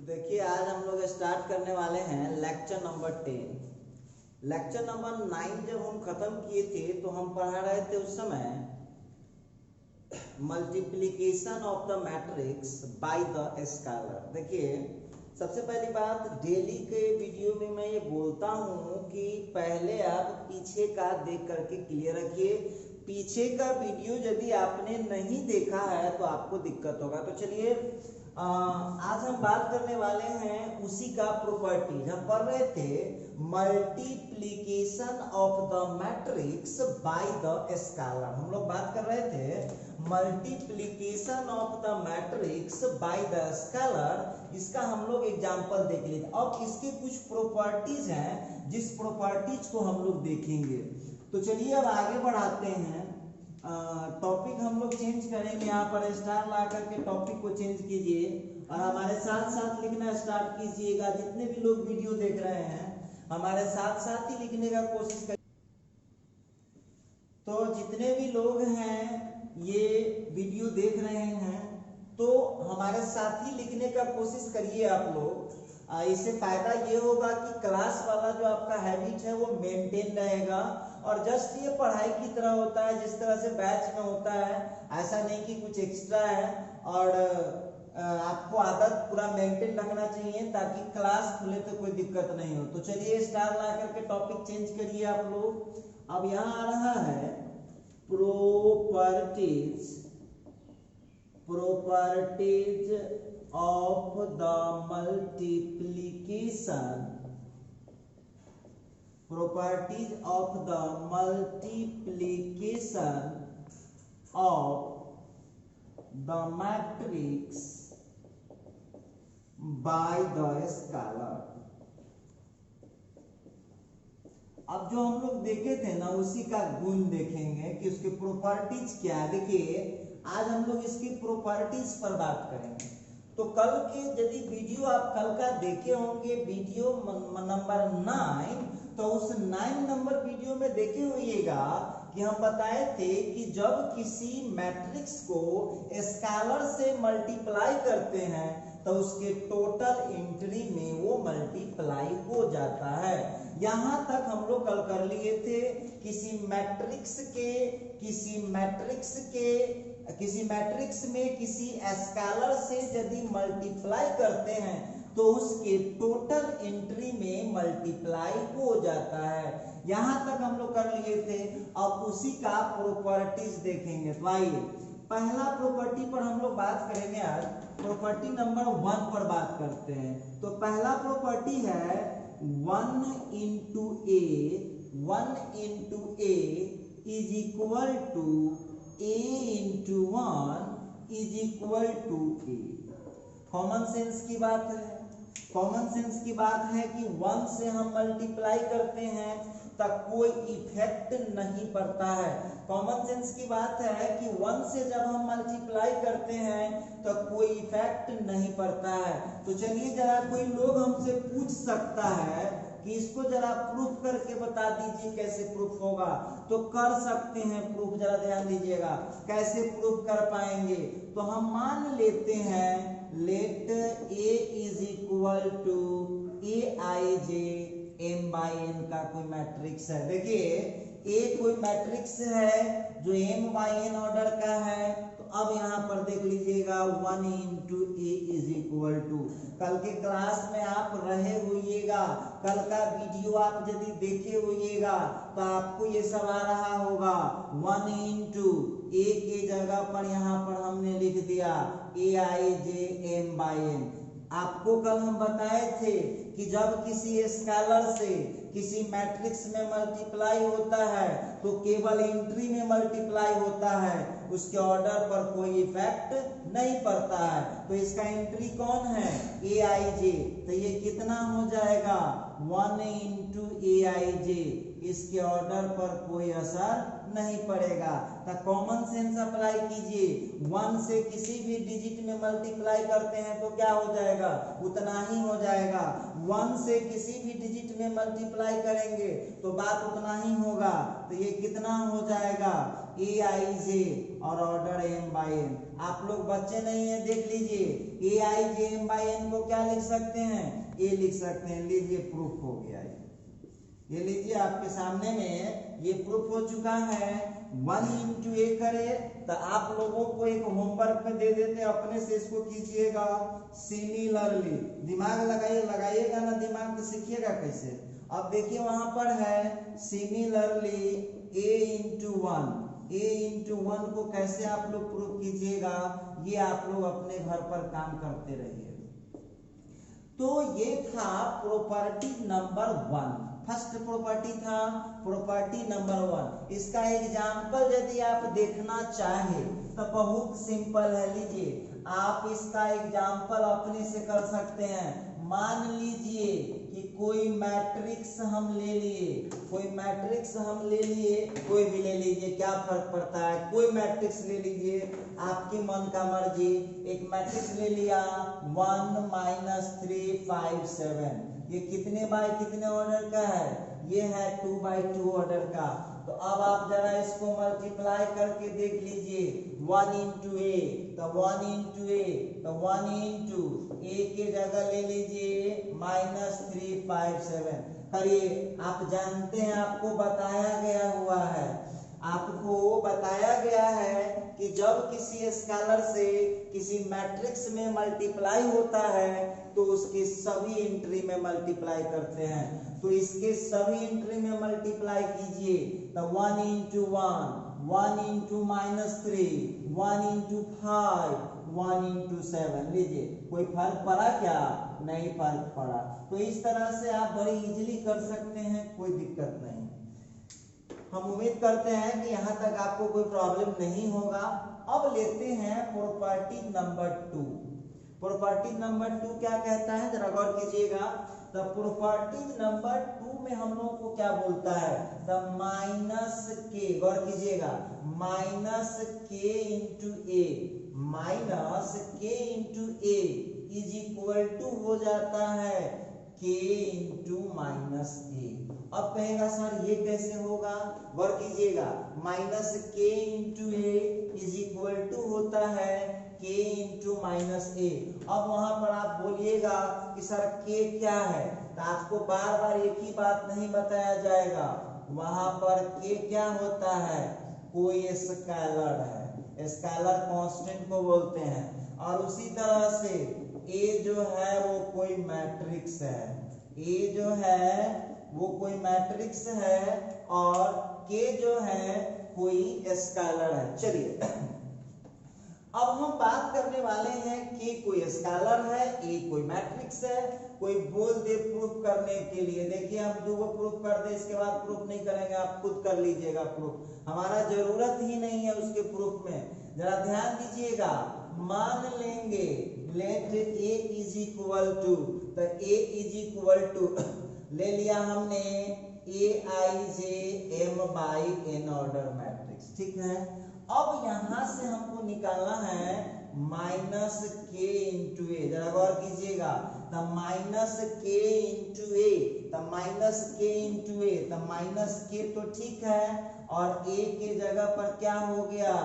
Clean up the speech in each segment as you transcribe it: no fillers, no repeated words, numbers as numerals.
तो देखिए आज हम लोग स्टार्ट करने वाले हैं लेक्चर नंबर 10। लेक्चर नंबर 9 जब हम खत्म किए थे तो हम पढ़ा रहे थे उस समय multiplication of the matrix by the scalar. देखिए सबसे पहली बात, डेली के वीडियो में मैं ये बोलता हूँ कि पहले आप पीछे का देख करके क्लियर रखिए। पीछे का वीडियो यदि आपने नहीं देखा है तो आपको दिक्कत होगा। तो चलिए आज हम बात करने वाले हैं उसी का प्रॉपर्टीज। हम पढ़ रहे थे multiplication of the matrix by the scalar. हम लोग बात कर रहे थे multiplication of the matrix by the scalar. इसका हम लोग एग्जांपल देख लेते। अब इसके कुछ प्रॉपर्टीज हैं जिस प्रॉपर्टीज को हम लोग देखेंगे। तो चलिए अब आगे बढ़ाते हैं। टॉपिक हम लोग चेंज करेंगे। यहाँ पर स्टार ला करके टॉपिक को चेंज कीजिए और हमारे साथ साथ लिखना स्टार्ट कीजिएगा। जितने भी लोग वीडियो देख रहे हैं हमारे साथ साथ ही लिखने का कोशिश करिए। तो जितने भी लोग हैं ये वीडियो देख रहे हैं तो हमारे साथ ही लिखने का कोशिश करिए आप लोग। इससे फायदा ये होगा कि क्लास वाला जो आपका हैबिट है वो मेंटेन रहेगा और जस्ट ये पढ़ाई की तरह होता है जिस तरह से बैच में होता है। ऐसा नहीं कि कुछ एक्स्ट्रा है और आपको आदत पूरा मेंटेन रखना चाहिए ताकि क्लास खुले तो कोई दिक्कत नहीं हो। तो चलिए स्टार ला करके टॉपिक चेंज करिए आप लोग। अब यहाँ आ रहा है properties of the multiplication properties of the multiplication of the matrix by the scalar। अब जो हम लोग देखे थे ना उसी का गुण देखेंगे कि उसके प्रॉपर्टीज क्या है। देखिए आज हम लोग इसकी प्रॉपर्टीज पर बात करेंगे। तो कल के यदि वीडियो आप कल का देखे होंगे वीडियो नंबर 9, तो उस 9 नंबर वीडियो में देखे होइएगा कि हम बताए थे कि जब किसी मैट्रिक्स को स्केलर से मल्टीप्लाई करते हैं तो उसके टोटल एंट्री में वो मल्टीप्लाई हो जाता है। यहां तक हम लोग कल कर लिए थे। किसी मैट्रिक्स में किसी स्केलर से यदि मल्टीप्लाई करते हैं तो उसके टोटल एंट्री में मल्टीप्लाई हो जाता है। यहां तक हम लोग कर लिए थे। अब उसी का प्रॉपर्टीज देखेंगे। तो आइए पहला प्रॉपर्टी पर हम लोग बात करेंगे। आज प्रॉपर्टी नंबर 1 पर बात करते हैं। तो पहला प्रॉपर्टी है 1 into a is equal to a into 1 is equal to a। Common sense की बात है। कॉमन सेंस की बात है कि 1 से हम मल्टीप्लाई करते हैं तब कोई इफेक्ट नहीं पड़ता है। कॉमन सेंस की बात है कि 1 से जब हम मल्टीप्लाई करते हैं तो कोई इफेक्ट नहीं पड़ता है। तो चलिए जरा कोई लोग हमसे पूछ सकता है कि इसको जरा प्रूफ करके बता दीजिए कैसे प्रूफ होगा। तो कर सकते हैं प्रूफ। जरा ध्यान दीजिएगा कैसे प्रूफ कर पाएंगे। तो हम मान लेते हैं let a is equal to aij m/n का कोई मैट्रिक्स है। देखिए a कोई मैट्रिक्स है जो m/n ऑर्डर का है। तो अब यहाँ पर देख लीजिएगा 1 into a is equal to. कल के क्लास में आप रहे होइएगा, कल का वीडियो आप यदि देखे होइएगा तो आपको ये सब आ रहा होगा। 1 into a के जगह पर यहाँ पर हमने लिख दिया aij m/n। आपको कल हम बताए थे कि जब किसी स्केलर से किसी मैट्रिक्स में मल्टीप्लाई होता है तो केवल एंट्री में मल्टीप्लाई होता है, उसके ऑर्डर पर कोई इफेक्ट नहीं पड़ता है। तो इसका एंट्री कौन है? aij। तो ये कितना हो जाएगा 1 into aij। इसके ऑर्डर पर कोई असर नहीं पड़ेगा। तो कॉमन सेंस अप्लाई कीजिए। 1 से किसी भी डिजिट में मल्टीप्लाई करते हैं तो क्या हो जाएगा? उतना ही हो जाएगा। 1 से किसी भी डिजिट में मल्टीप्लाई करेंगे तो बात उतना ही होगा। तो ये कितना हो जाएगा? ए आई जे और ऑर्डर m बाई n। आप लोग बच्चे नहीं है, देख लीजिए ए आई जे m बाई n को क्या लिख सकते हैं, ए लिख सकते हैं। लीजिए प्रूफ हो गया ये लीजिए आपके सामने में ये प्रूफ हो चुका है। 1 इंटू ए करे तो आप लोगों को एक होमवर्क में दे देते हैं, अपने से इसको कीजिएगा सिमिलरली। दिमाग लगाइएगा ना, दिमाग तो सीखिएगा कैसे। अब देखिए वहां पर है similarly a into 1, a into 1 को कैसे आप लोग प्रूफ कीजिएगा, ये आप लोग अपने घर पर काम करते रहिए। तो ये था प्रॉपर्टी नंबर 1, फर्स्ट प्रॉपर्टी था प्रॉपर्टी नंबर 1। इसका एग्जाम्पल यदि आप देखना चाहे तो बहुत सिंपल है। लीजिए आप इसका एग्जाम्पल अपने से कर सकते हैं। मान लीजिए कि कोई मैट्रिक्स हम ले लिए, कोई मैट्रिक्स हम ले लिए, कोई भी ले लीजिए, क्या फर्क पड़ता है, कोई मैट्रिक्स ले लीजिए, आपकी मन का मर्जी। एक मैट्रिक्स ले लिया 1 - 3 5 7, ये कितने बाय कितने ऑर्डर का है, ये है 2 बाय 2 ऑर्डर का। तो अब आप जरा इसको मल्टीप्लाई करके देख लीजिए, 1 इंटू ए तो 1 इंटू ए तो 1 इंटू ए के जगह ले लीजिए -3 5 7 करिए। आप जानते हैं, आपको बताया गया हुआ है, आपको बताया गया है कि जब किसी स्केलर से किसी मैट्रिक्स में मल्टीप्लाई होता है तो उसके सभी एंट्री में मल्टीप्लाई करते हैं। तो इसके सभी एंट्री में मल्टीप्लाई कीजिए तो 1 इंटू 1, 1 इंटू -3, 1 इंटू 5, 1 इंटू 7। लीजिए कोई फर्क पड़ा क्या, नहीं फर्क पड़ा। तो इस तरह से आप बड़ी इजीली कर सकते हैं, कोई दिक्कत नहीं। हम उम्मीद करते हैं कि यहाँ तक आपको कोई प्रॉब्लम नहीं होगा। अब लेते हैं प्रॉपर्टी नंबर 2। प्रॉपर्टी नंबर 2 क्या कहता है, जरा गौर कीजिएगा। तो प्रॉपर्टी नंबर 2 में हम लोगों को क्या बोलता है, द माइनस के, गौर कीजिएगा, minus K into A, minus K into A is equal to हो जाता है के इंटू माइनस ए। अब कहेगा सर ये कैसे होगा, गौर कीजिएगा, minus K into A is equal to होता है के इंटू माइनस ए। अब वहां पर आप बोलिएगा कि सर के क्या है, तो आपको बार बार एक ही बात नहीं बताया जाएगा। वहां पर के क्या होता है, कोई स्केलर है, स्केलर कांस्टेंट को बोलते हैं। और उसी तरह से ए जो है वो कोई मैट्रिक्स है, ए जो है वो कोई मैट्रिक्स है और के जो है कोई स्केलर है। चलिए अब हम बात करने वाले हैं कि कोई स्केलर है, ए कोई मैट्रिक्स है, कोई बोल दे प्रूफ करने के लिए। देखिए हम दो प्रूफ कर दे, इसके बाद प्रूफ नहीं करेंगे, आप खुद कर लीजिएगा प्रूफ, हमारा जरूरत ही नहीं है उसके प्रूफ में। जरा ध्यान दीजिएगा, मान लेंगे let A is equal to, तो ए इज इक्वल टू ले लिया हमने A I J M by n order matrix, ठीक है। अब यहां से हमको निकालना है माइनस के इंटू ए, जरा गौर कीजिएगा, तो माइनस के इंटू ए, तो माइनस के इंटू ए, तो माइनस के तो ठीक है, और ए के जगह पर क्या हो गया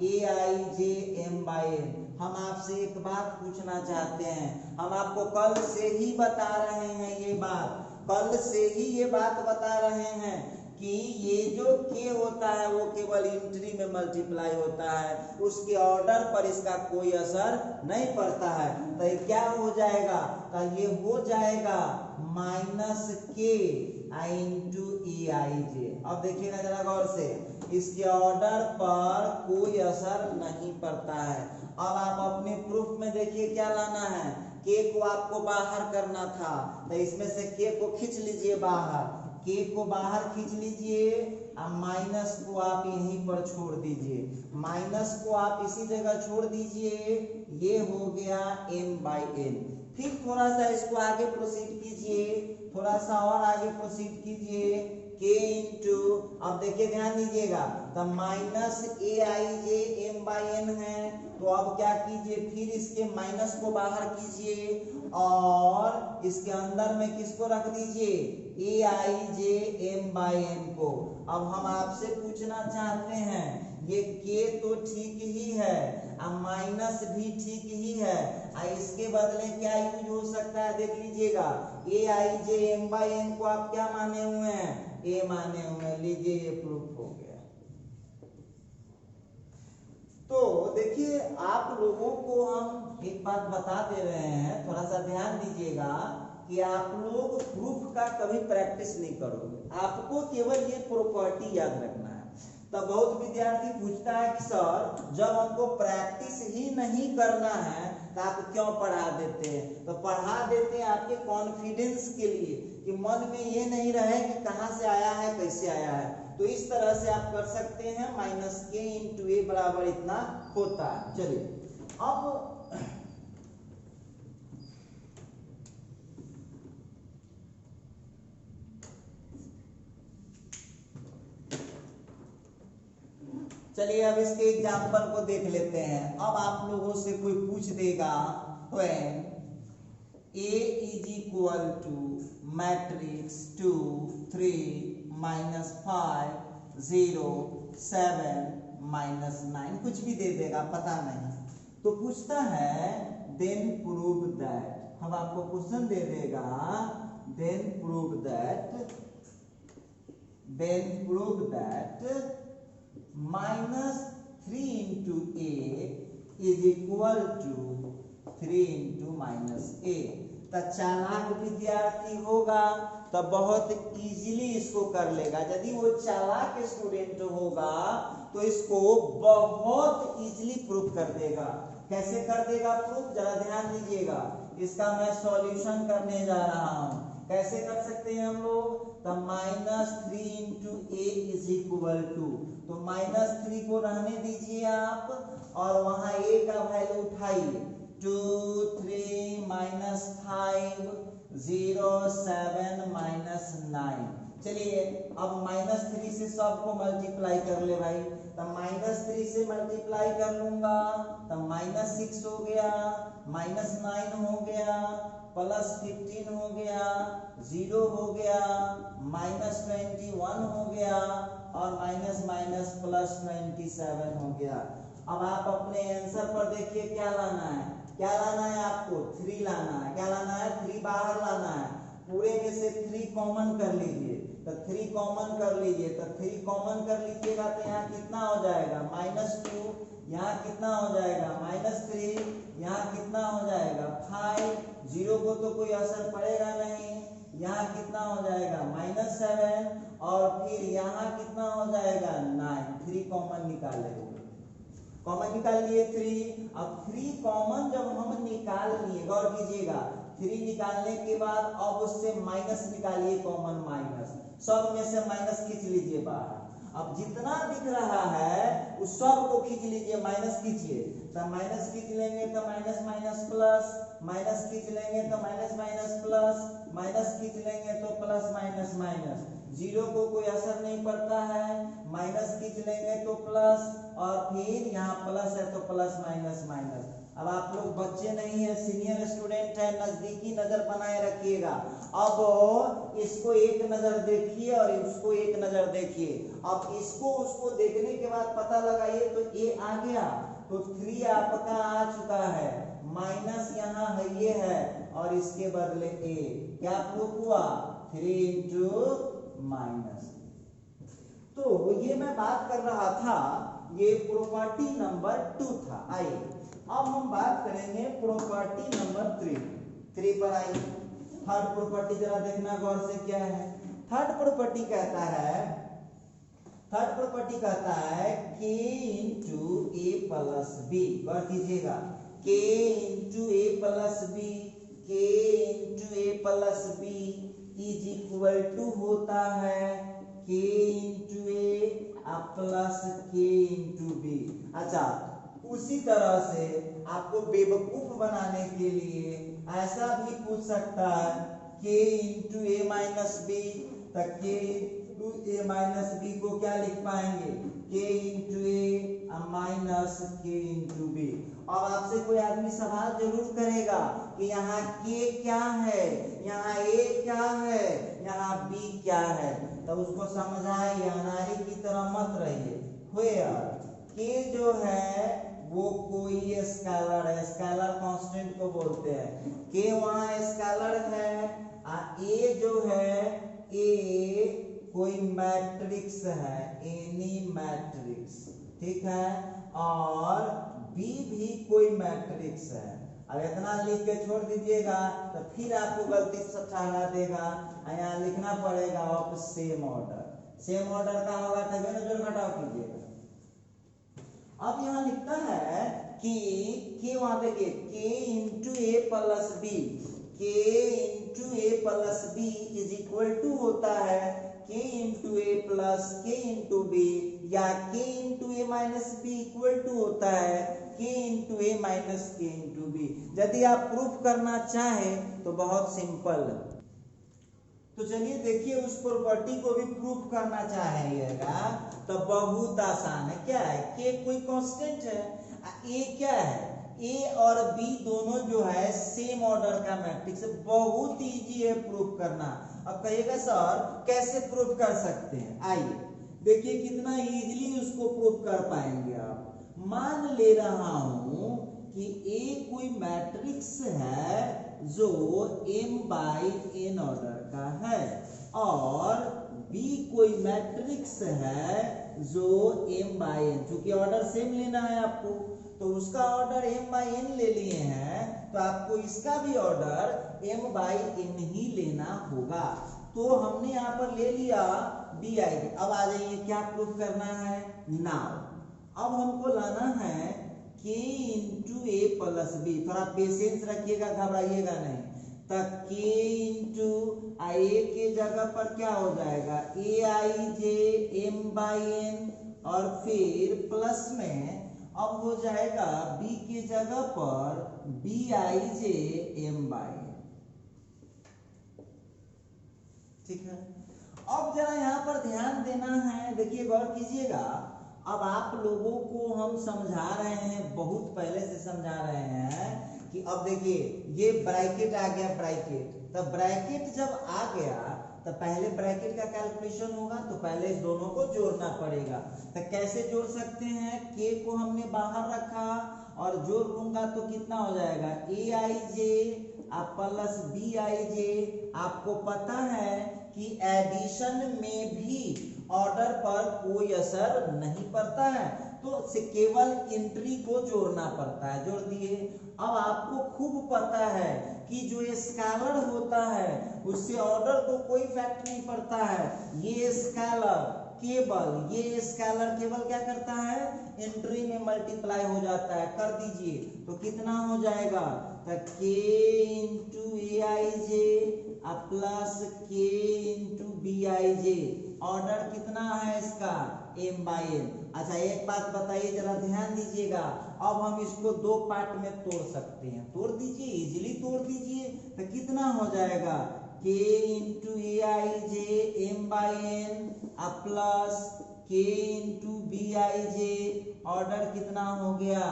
ए आई जे एम बाई एन। हम आपसे एक बात पूछना चाहते हैं, हम आपको कल से ही बता रहे हैं ये बात, कल से ही ये बात बता रहे हैं कि ये जो के होता है वो केवल इंट्री में मल्टीप्लाई होता है, उसके ऑर्डर पर इसका कोई असर नहीं पड़ता है। तो ये क्या हो जाएगा, तो ये हो जाएगा माइनस के इंटू ए आई जे। अब देखिएगा जरा गौर से, इसके ऑर्डर पर कोई असर नहीं पड़ता है। अब आप अपने प्रूफ में देखिए क्या लाना है, के को आपको बाहर करना था, तो इसमें से के को खींच लीजिए बाहर, के को बाहर खींच लीजिए, अब माइनस को आप यहीं पर छोड़ दीजिए, माइनस को आप इसी जगह छोड़ दीजिए, ये हो गया m बाई एन। फिर थोड़ा सा इसको आगे प्रोसीड कीजिए, थोड़ा सा और आगे प्रोसीड कीजिए, के इंटू, अब देखिए ध्यान दीजिएगा, तो minus A I J M by N है, तो अब क्या कीजिए, फिर इसके माइनस को बाहर कीजिए और इसके अंदर में किसको रख दीजिए, ए आई जे एम बाई एन को। अब हम आपसे पूछना चाहते हैं ये के तो ठीक ही है, अब माइनस भी ठीक ही है, इसके बदले क्या यूज हो सकता है देख लीजिएगा, ए आई जे एम बाई एन को आप क्या माने हुए हैं, ए माने हुए हैं। लीजिए ये प्रूफ हो गया। तो देखिए आप लोगों को हम एक बात बता दे रहे हैं, थोड़ा सा ध्यान दीजिएगा कि आप लोग प्रूफ का कभी प्रैक्टिस नहीं करोगे, आपको केवल ये प्रॉपर्टी याद रखना है। तब बहुत विद्यार्थी पूछता है कि सर जब हमको प्रैक्टिस ही नहीं करना है तो आप क्यों पढ़ा देते हैं? तो पढ़ा देते हैं आपके कॉन्फिडेंस के लिए कि मन में ये नहीं रहे कि कहाँ से आया है कैसे आया है। तो इस तरह से आप कर सकते हैं, माइनस के इंटू ए बराबर इतना होता है। चलिए अब चलिए अब इसके एग्जाम्पल को देख लेते हैं। अब आप लोगों से कोई पूछ देगा when a is equal to matrix 2 3 minus 5 0 7 minus 9 कुछ भी दे देगा पता नहीं, तो पूछता है देन प्रूव दैट। हम आपको क्वेश्चन दे देगा then prove that minus 3 into A is equal to 3 into minus A. तो चालाक विद्यार्थी होगा तो बहुत इजीली इसको कर लेगा। यदि वो चालाक स्टूडेंट होगा तो इसको बहुत इजीली प्रूफ कर देगा। कैसे कर देगा प्रूफ, जरा ध्यान दीजिएगा। इसका मैं सॉल्यूशन करने जा रहा हूं। कैसे कर सकते हैं हम लोग, तो minus 3 into A is equal to, तो माइनस 3 को रहने दीजिए आप और वहां ए का वैल्यू उठाइए, 2 3 माइनस 5 0 7 माइनस 9। चलिए अब माइनस 3 से सबको मल्टीप्लाई कर ले भाई, तो माइनस 3 से मल्टीप्लाई कर लूंगा तो माइनस 6 हो गया, माइनस 9 हो गया, प्लस 15 हो गया, 0 हो गया, माइनस 21 हो गया और माइनस माइनस प्लस 27 हो गया। अब आप अपने आंसर पर देखिए क्या लाना है, क्या लाना है आपको 3 लाना है। क्या लाना है, 3 बाहर लाना है। पूरे में से 3 कॉमन कर लीजिए, तो 3 कॉमन कर लीजिए, तो 3 कॉमन कर लीजिएगा तो यहाँ कितना हो जाएगा -2, यहाँ कितना हो जाएगा -3, यहाँ कितना हो जाएगा 5, 0 को तो कोई असर पड़ेगा नहीं, यहाँ कितना हो जाएगा -7 और फिर यहाँ कितना हो जाएगा 9। 3 कॉमन निकाले, कॉमन निकाल लिए 3। अब 3 कॉमन जब हम निकाल लिए, गौर कीजिएगा, 3 निकालने के बाद अब उससे माइनस निकालिए, कॉमन माइनस, सब में से माइनस खींच लीजिए बाहर। अब जितना दिख रहा है उस सब को खींच लीजिए, माइनस खींचिए, तो माइनस खींच लेंगे तो माइनस माइनस प्लस, माइनस खींच लेंगे तो माइनस माइनस प्लस, माइनस खींच लेंगे तो प्लस माइनस माइनस, 0 को कोई असर नहीं पड़ता है, माइनस खींच लेंगे तो प्लस और फिर यहाँ प्लस है तो प्लस माइनस माइनस। अब आप लोग बच्चे नहीं है, सीनियर स्टूडेंट है, नजदीकी नजर बनाए रखिएगा। अब इसको एक नजर देखिए और इसको एक नजर देखिए। अब इसको उसको देखने के बाद पता लगाइए तो ए आ गया, तो 3 आपका आ चुका है, माइनस यहाँ है ये है और इसके बदले ए, क्या प्रूफ हुआ 3 इंटू माइनस। तो ये मैं बात कर रहा था, ये प्रॉपर्टी नंबर 2 था। आइए अब हम बात करेंगे प्रॉपर्टी नंबर 3 पर। आइए थर्ड प्रॉपर्टी जरा देखना गौर से क्या है। थर्ड प्रॉपर्टी कहता है k into A plus B. गौर कीजिएगा, k into A plus B, k into A plus B is equal to होता है k into A plus k into B. अच्छा, उसी तरह से आपको बेवकूफ बनाने के लिए ऐसा भी पूछ सकता है k into A minus B, तो k into A minus B को क्या लिख पाएंगे, k into A minus k into B. और आपसे कोई आदमी सवाल जरूर करेगा कि यहाँ k क्या है, यहाँ a क्या है, यहाँ b क्या है, तो उसको समझाइए, अनारी की तरह मत रहिए। Where के जो है वो कोई स्केलर है, स्केलर कांस्टेंट को बोलते हैं, के वहां स्केलर है। ए जो है ए कोई मैट्रिक्स है, एनी मैट्रिक्स, ठीक है, और बी भी कोई मैट्रिक्स है। अब इतना लिख के छोड़ दीजिएगा तो फिर आपको गलती से ठहरा देगा, यहाँ लिखना पड़ेगा of same order. Same order का होगा तभी ना जोड़ घटाव कीजिएगा। अब यहाँ लिखता है कि के वहां देखिए K into A plus B, K into A plus B is equal to होता है K into A plus K into B, या K into A minus B equal to होता है K into A minus K into B. यदि आप proof करना चाहें तो बहुत सिंपल, तो चलिए देखिए उस प्रॉपर्टी को भी प्रूफ करना चाहेगा तो बहुत आसान है। क्या है, के कोई कांस्टेंट है, ए क्या है, ए और बी दोनों जो है सेम ऑर्डर का मैट्रिक्स, बहुत इजी है प्रूफ करना। अब कहिएगा सर कैसे प्रूफ कर सकते हैं, आइए देखिए कितना इजीली उसको प्रूफ कर पाएंगे आप। मान ले रहा हूं कि ए कोई मैट्रिक्स है जो m बाई n ऑर्डर का है, और b कोई मैट्रिक्स है जो m बाई n, चूंकि ऑर्डर सेम लेना है आपको तो उसका ऑर्डर m बाई n ले लिए हैं, तो आपको इसका भी ऑर्डर m बाई n ही लेना होगा। तो हमने यहाँ पर ले लिया bi। अब आ जाइए क्या प्रूफ करना है, नाउ अब हमको लाना है k into A plus B. थोड़ा पेशेंस रखिएगा, घबराइएगा नहीं। तो k इंटू ए के जगह पर क्या हो जाएगा ए आई जे एम बाई एन, और फिर प्लस में अब हो जाएगा b के जगह पर B I J M by N, ठीक है। अब जरा यहाँ पर ध्यान देना है, देखिए गौर कीजिएगा। अब आप लोगों को हम समझा रहे हैं, बहुत पहले से समझा रहे हैं कि अब देखिए ये ब्रैकेट आ गया, ब्रैकेट, तो ब्रैकेट जब आ गया तो पहले ब्रैकेट का कैलकुलेशन होगा, तो पहले इस दोनों को जोड़ना पड़ेगा। तो कैसे जोड़ सकते हैं, के को हमने बाहर रखा और जोड़ लूंगा तो कितना हो जाएगा ए आई जे प्लस बी आई जे। आपको पता है कि एडिशन में भी ऑर्डर पर कोई असर नहीं पड़ता है, तो से केवल एंट्री को जोड़ना पड़ता है, जोड़ दिए। अब आपको खूब पता है कि जो स्केलर होता है उससे ऑर्डर को कोई इफेक्ट नहीं पड़ता है। ये स्केलर केवल, ये स्केलर केवल क्या करता है, एंट्री में मल्टीप्लाई हो जाता है। कर दीजिए तो कितना हो जाएगा, तो K into A I J plus K into B I J. Order कितना है इसका m बाई n। अच्छा एक बात बताइए, जरा ध्यान दीजिएगा। अब हम इसको दो पार्ट में तोड़ सकते हैं, तोड़ दीजिए, इजीली तोड़ दीजिए। तो कितना हो जाएगा k into A I J M by n plus k into B I J. Order कितना हो गया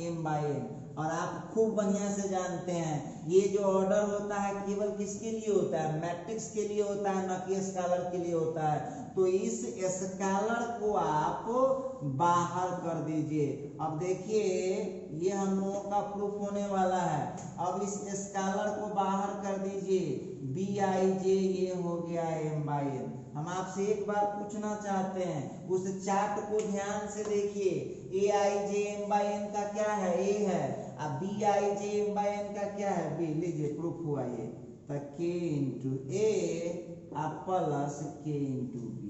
m बाई n। और आप खूब बढ़िया से जानते हैं ये जो ऑर्डर होता है केवल किसके लिए होता है, मैट्रिक्स के लिए होता है, न कि स्केलर के लिए होता है। तो इस स्केलर को आप बाहर कर दीजिए। अब देखिए ये हम लोगों का प्रूफ होने वाला है। अब इस स्केलर को बाहर कर दीजिए, बी आई जे ये हो गया m बाई n। हम आपसे एक बात पूछना चाहते हैं, उस चार्ट को ध्यान से देखिए। A I J M by N का क्या है, ए है, अब B I J M by N का क्या है, बी। लीजिए प्रूफ हुआ ये, तो K into A plus K into B.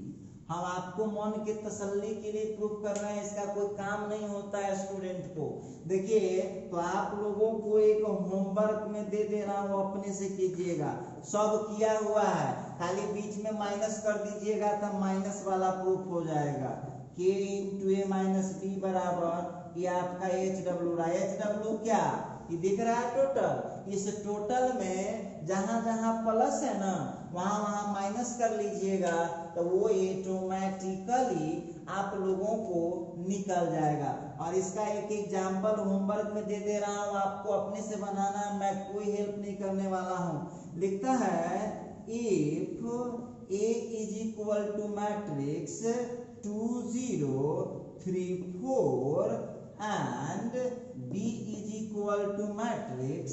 हम आपको मन के तसल्ली के लिए प्रूफ कर रहे हैं, इसका कोई काम नहीं होता है स्टूडेंट को। देखिए तो आप लोगों को एक होमवर्क में दे दे रहा हूं, अपने से कीजिएगा। सब किया हुआ है, खाली बीच में माइनस कर दीजिएगा तो माइनस वाला प्रूफ हो जाएगा। के इंटू ए माइनस बी बराबर ये आपका एच डब्ल्यू रहा। एच डब्ल्यू क्या, ये दिख रहा है टोटल। इस टोटल में जहां जहां प्लस है ना वहां वहां माइनस कर लीजिएगा, तो वो ऑटोमेटिकली आप लोगों को निकल जाएगा। और इसका एक एग्जाम्पल होमवर्क में दे दे रहा हूं, आपको अपने से बनाना, मैं कोई हेल्प नहीं करने वाला हूं। लिखता है if A is equal to matrix 2 0 3 4 and b is equal to matrix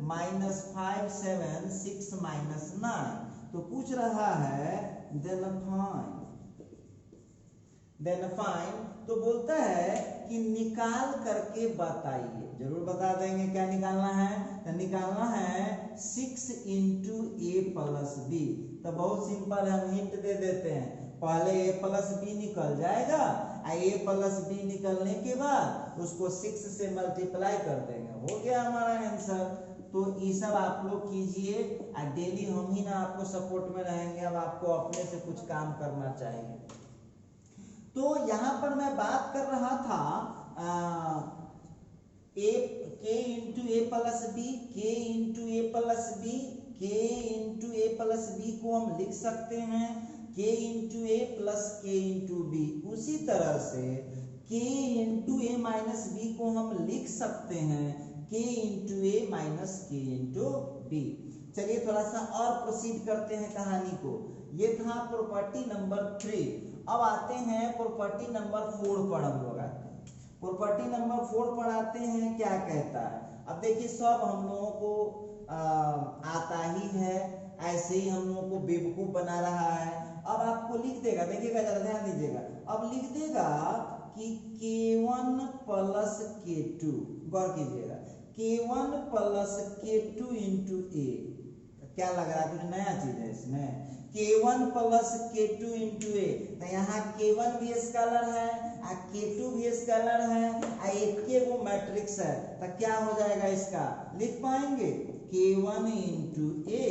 -5 7 6 -9। तो पूछ रहा है देन फाइंड, तो बोलता है कि निकाल करके बताइए। जरूर बता देंगे क्या निकालना है, तो निकालना है 6 into a plus b। तो बहुत सिंपल है, हम हिंट दे देते हैं। पहले a plus b निकल जाएगा, a plus b निकलने के बाद उसको 6 से मल्टीप्लाई कर देंगे, हो गया हमारा आंसर। तो ये सब आप लोग कीजिए, डेली हम ही ना आपको सपोर्ट में रहेंगे, अब आपको अपने से कुछ काम करना चाहिए। तो यहाँ पर मैं बात कर रहा था k into A plus B, k into A plus B, k into A plus B को हम लिख सकते हैं k into A plus k into B. उसी तरह से k into A minus B को हम लिख सकते हैं k into A minus k into B. चलिए थोड़ा सा और प्रोसीड करते हैं कहानी को। ये था प्रॉपर्टी नंबर 3। अब आते हैं प्रॉपर्टी नंबर 4 पर। हम लोग आते हैं प्रॉपर्टी नंबर 4 पर आते हैं, क्या कहता है। अब देखिए सब हम लोगों को आता ही है, ऐसे ही हम लोगों को बेवकूफ बना रहा है। अब आपको लिख देगा, देखिएगा जरा ध्यान दीजिएगा, अब लिख देगा कि k1 प्लस k2, गौर कीजिएगा, k1 प्लस k2 इंटू ए। क्या लग रहा है, कुछ नया चीज है इसमें। k1 प्लस k2 इंटू ए, तो यहाँ k1 भी स्केलर है, k2 भी स्केलर है, एक वो मैट्रिक्स है, तो क्या हो जाएगा इसका, लिख पाएंगे k1 into A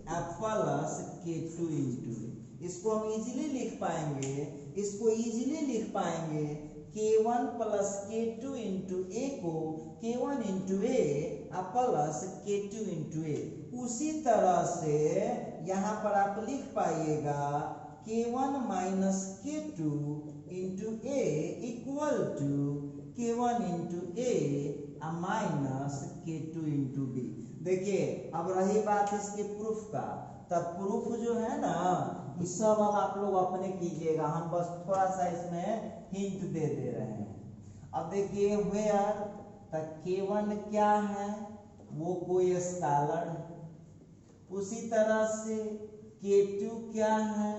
plus k2 into ए। इसको हम इजीली लिख पाएंगे, इसको इजीली लिख पाएंगे k1 plus k2 into A को k1 into A plus k2 into A. उसी तरह से यहाँ पर आप लिख पाइएगा k1 minus k2 into A equal to k1 into A minus k2 into B. देखिए अब रही बात इसके प्रूफ का, तब प्रूफ जो है ना ये सब अब आप लोग अपने कीजिएगा, हम बस थोड़ा सा इसमें हिंट दे रहे हैं। अब देखिए वेयर तक k1 क्या है, वो कोई स्केलर है। उसी तरह से k2 क्या है,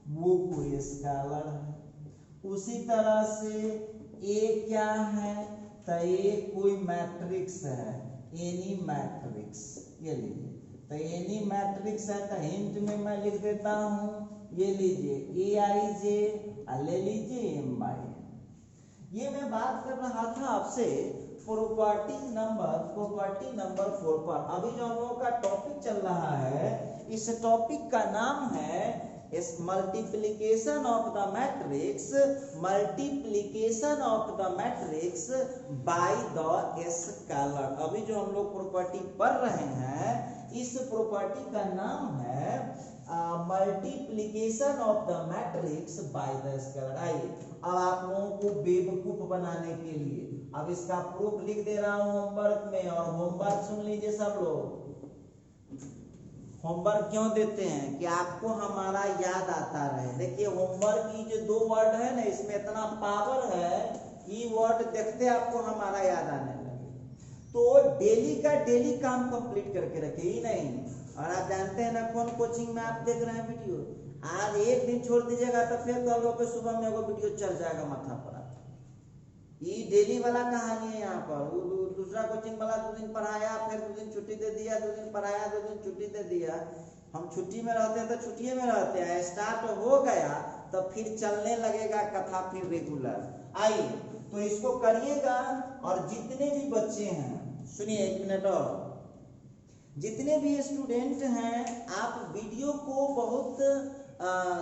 वो कोई स्केलर है। उसी तरह से a क्या है, तो a कोई मैट्रिक्स है, एनी मैट्रिक्स। ये लीजिए, तो एनी मैट्रिक्स है, तो हिंट में मैं लिख देता हूं, ये लीजिए ए आई जे, ले लीजिए एम बाई एन। ये मैं बात कर रहा था आपसे प्रॉपर्टी नंबर 4 पर। अभी जो हम लोगों का टॉपिक चल रहा है, इस टॉपिक का नाम है multiplication of the matrix, multiplication of the matrix by the scalar. अभी जो हम लोग प्रॉपर्टी पढ़ रहे हैं, इस प्रॉपर्टी का नाम है multiplication of the matrix by the scalar. आइए अब आप लोगों को बेवकूफ बनाने के लिए अब इसका प्रूफ लिख दे रहा हूं होमवर्क में, और होमवर्क सुन लीजिए सब लोग। होमवर्क क्यों देते हैं कि आपको हमारा याद आता रहे। देखिए होमवर्क की जो 2 वर्ड है ना, इसमें इतना पावर है, ये वर्ड देखते आपको हमारा याद आने लगे। तो डेली का डेली काम कंप्लीट करके रखे ही नहीं। और आप जानते हैं ना कौन कोचिंग में आप देख रहे हैं वीडियो, आज एक दिन छोड़ दीजिएगा तो फिर कल के सुबह में वो वीडियो चल जाएगा माथा पर। ये डेली वाला कहानी है। यहाँ पर दूसरा कोचिंग वाला 2 दिन पढ़ाया, फिर 2 दिन छुट्टी दे दिया, 2 दिन पढ़ाया, 2 दिन छुट्टी दे दिया। हम छुट्टी में रहते हैं तो छुट्टी में रहते हैं, स्टार्ट हो गया तो फिर चलने लगेगा कथा फिर रेगुलर। आइए तो इसको करिएगा। और जितने भी बच्चे हैं, सुनिए 1 मिनट और, जितने भी स्टूडेंट हैं आप वीडियो को बहुत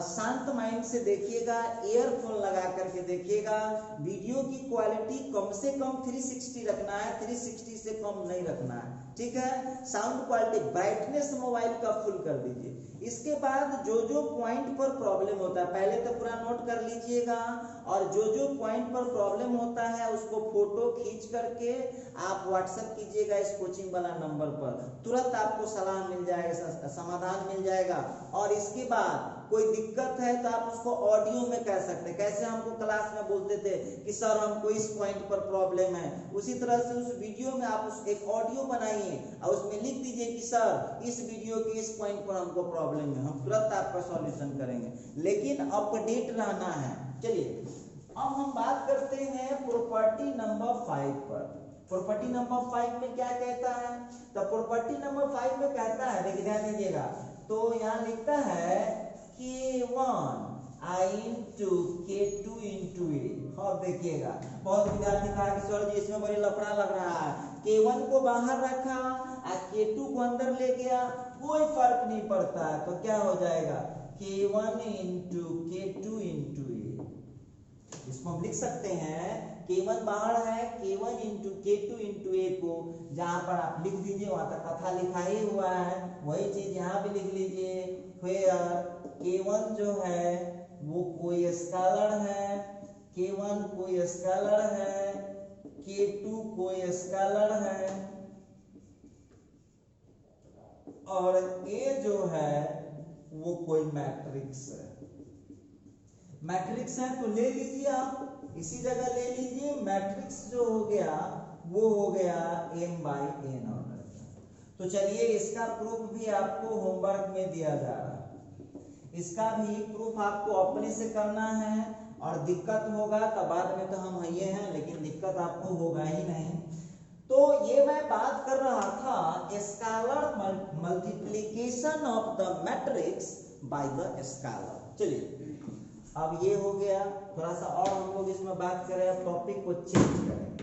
शांत माइंड से देखिएगा, ईयरफोन लगा करके देखिएगा। वीडियो की क्वालिटी कम से कम 360 रखना है, 360 से कम नहीं रखना है, ठीक है। साउंड क्वालिटी, ब्राइटनेस मोबाइल का फुल कर दीजिए। इसके बाद जो जो पॉइंट पर प्रॉब्लम होता है पहले तो पूरा नोट कर लीजिएगा, और जो जो पॉइंट पर प्रॉब्लम होता है उसको फोटो खींच करके आप व्हाट्सएप कीजिएगा इस कोचिंग वाला नंबर पर, तुरंत आपको सलाह मिल जाएगा, समाधान मिल जाएगा। और इसके बाद कोई दिक्कत है तो आप उसको ऑडियो में कह सकते हैं। कैसे हमको क्लास में बोलते थे कि सर हमको इस पॉइंट पर प्रॉब्लम है, उसी तरह से उस वीडियो में आप उस एक ऑडियो बनाइए और उसमें लिख दीजिए कि सर इस वीडियो के इस पॉइंट पर हमको प्रॉब्लम है, हम तुरंत आपका सॉल्यूशन करेंगे, लेकिन अपडेट रहना है। चलिए अब हम बात करते हैं प्रॉपर्टी नंबर 5 पर। प्रॉपर्टी नंबर 5 में क्या कहता है? तो प्रॉपर्टी नंबर 5 में कहता है, देखिए ध्यान दीजिएगा, तो यहाँ लिखता है K1 I into K2 into A। अब देखिएगा बहुत विद्यार्थी कहा कि सर जी इसमें बड़ी लफड़ा लग रहा है, K1 को बाहर रखा और K2 को अंदर ले गया, कोई फर्क नहीं पड़ता है, तो क्या हो जाएगा K1 into K2 into A। इसको हम लिख सकते हैं K1 बाहर है, K1 into K2 into A को जहां पर आप लिख दीजिए, वहां तक कथा लिखा ही हुआ है, वही चीज यहाँ भी लिख लीजिए। where K1 जो है वो कोई स्केलर है, K1 कोई स्केलर है, K2 कोई स्केलर है, और A जो है वो कोई मैट्रिक्स है। मैट्रिक्स है तो ले लीजिए, आप इसी जगह ले लीजिए, मैट्रिक्स जो हो गया वो हो गया m/n ऑर्डर का। तो चलिए इसका प्रूफ भी आपको होमवर्क में दिया जा रहा है, इसका भी प्रूफ आपको अपने से करना है, और दिक्कत होगा तो बाद में तो हम ये हैं, लेकिन दिक्कत आपको होगा ही नहीं। तो ये मैं बात कर रहा था scalar multiplication of the matrix by the scalar. चलिए अब ये हो गया, थोड़ा सा और हम लोग इसमें बात करें, अब टॉपिक को चेंज करें,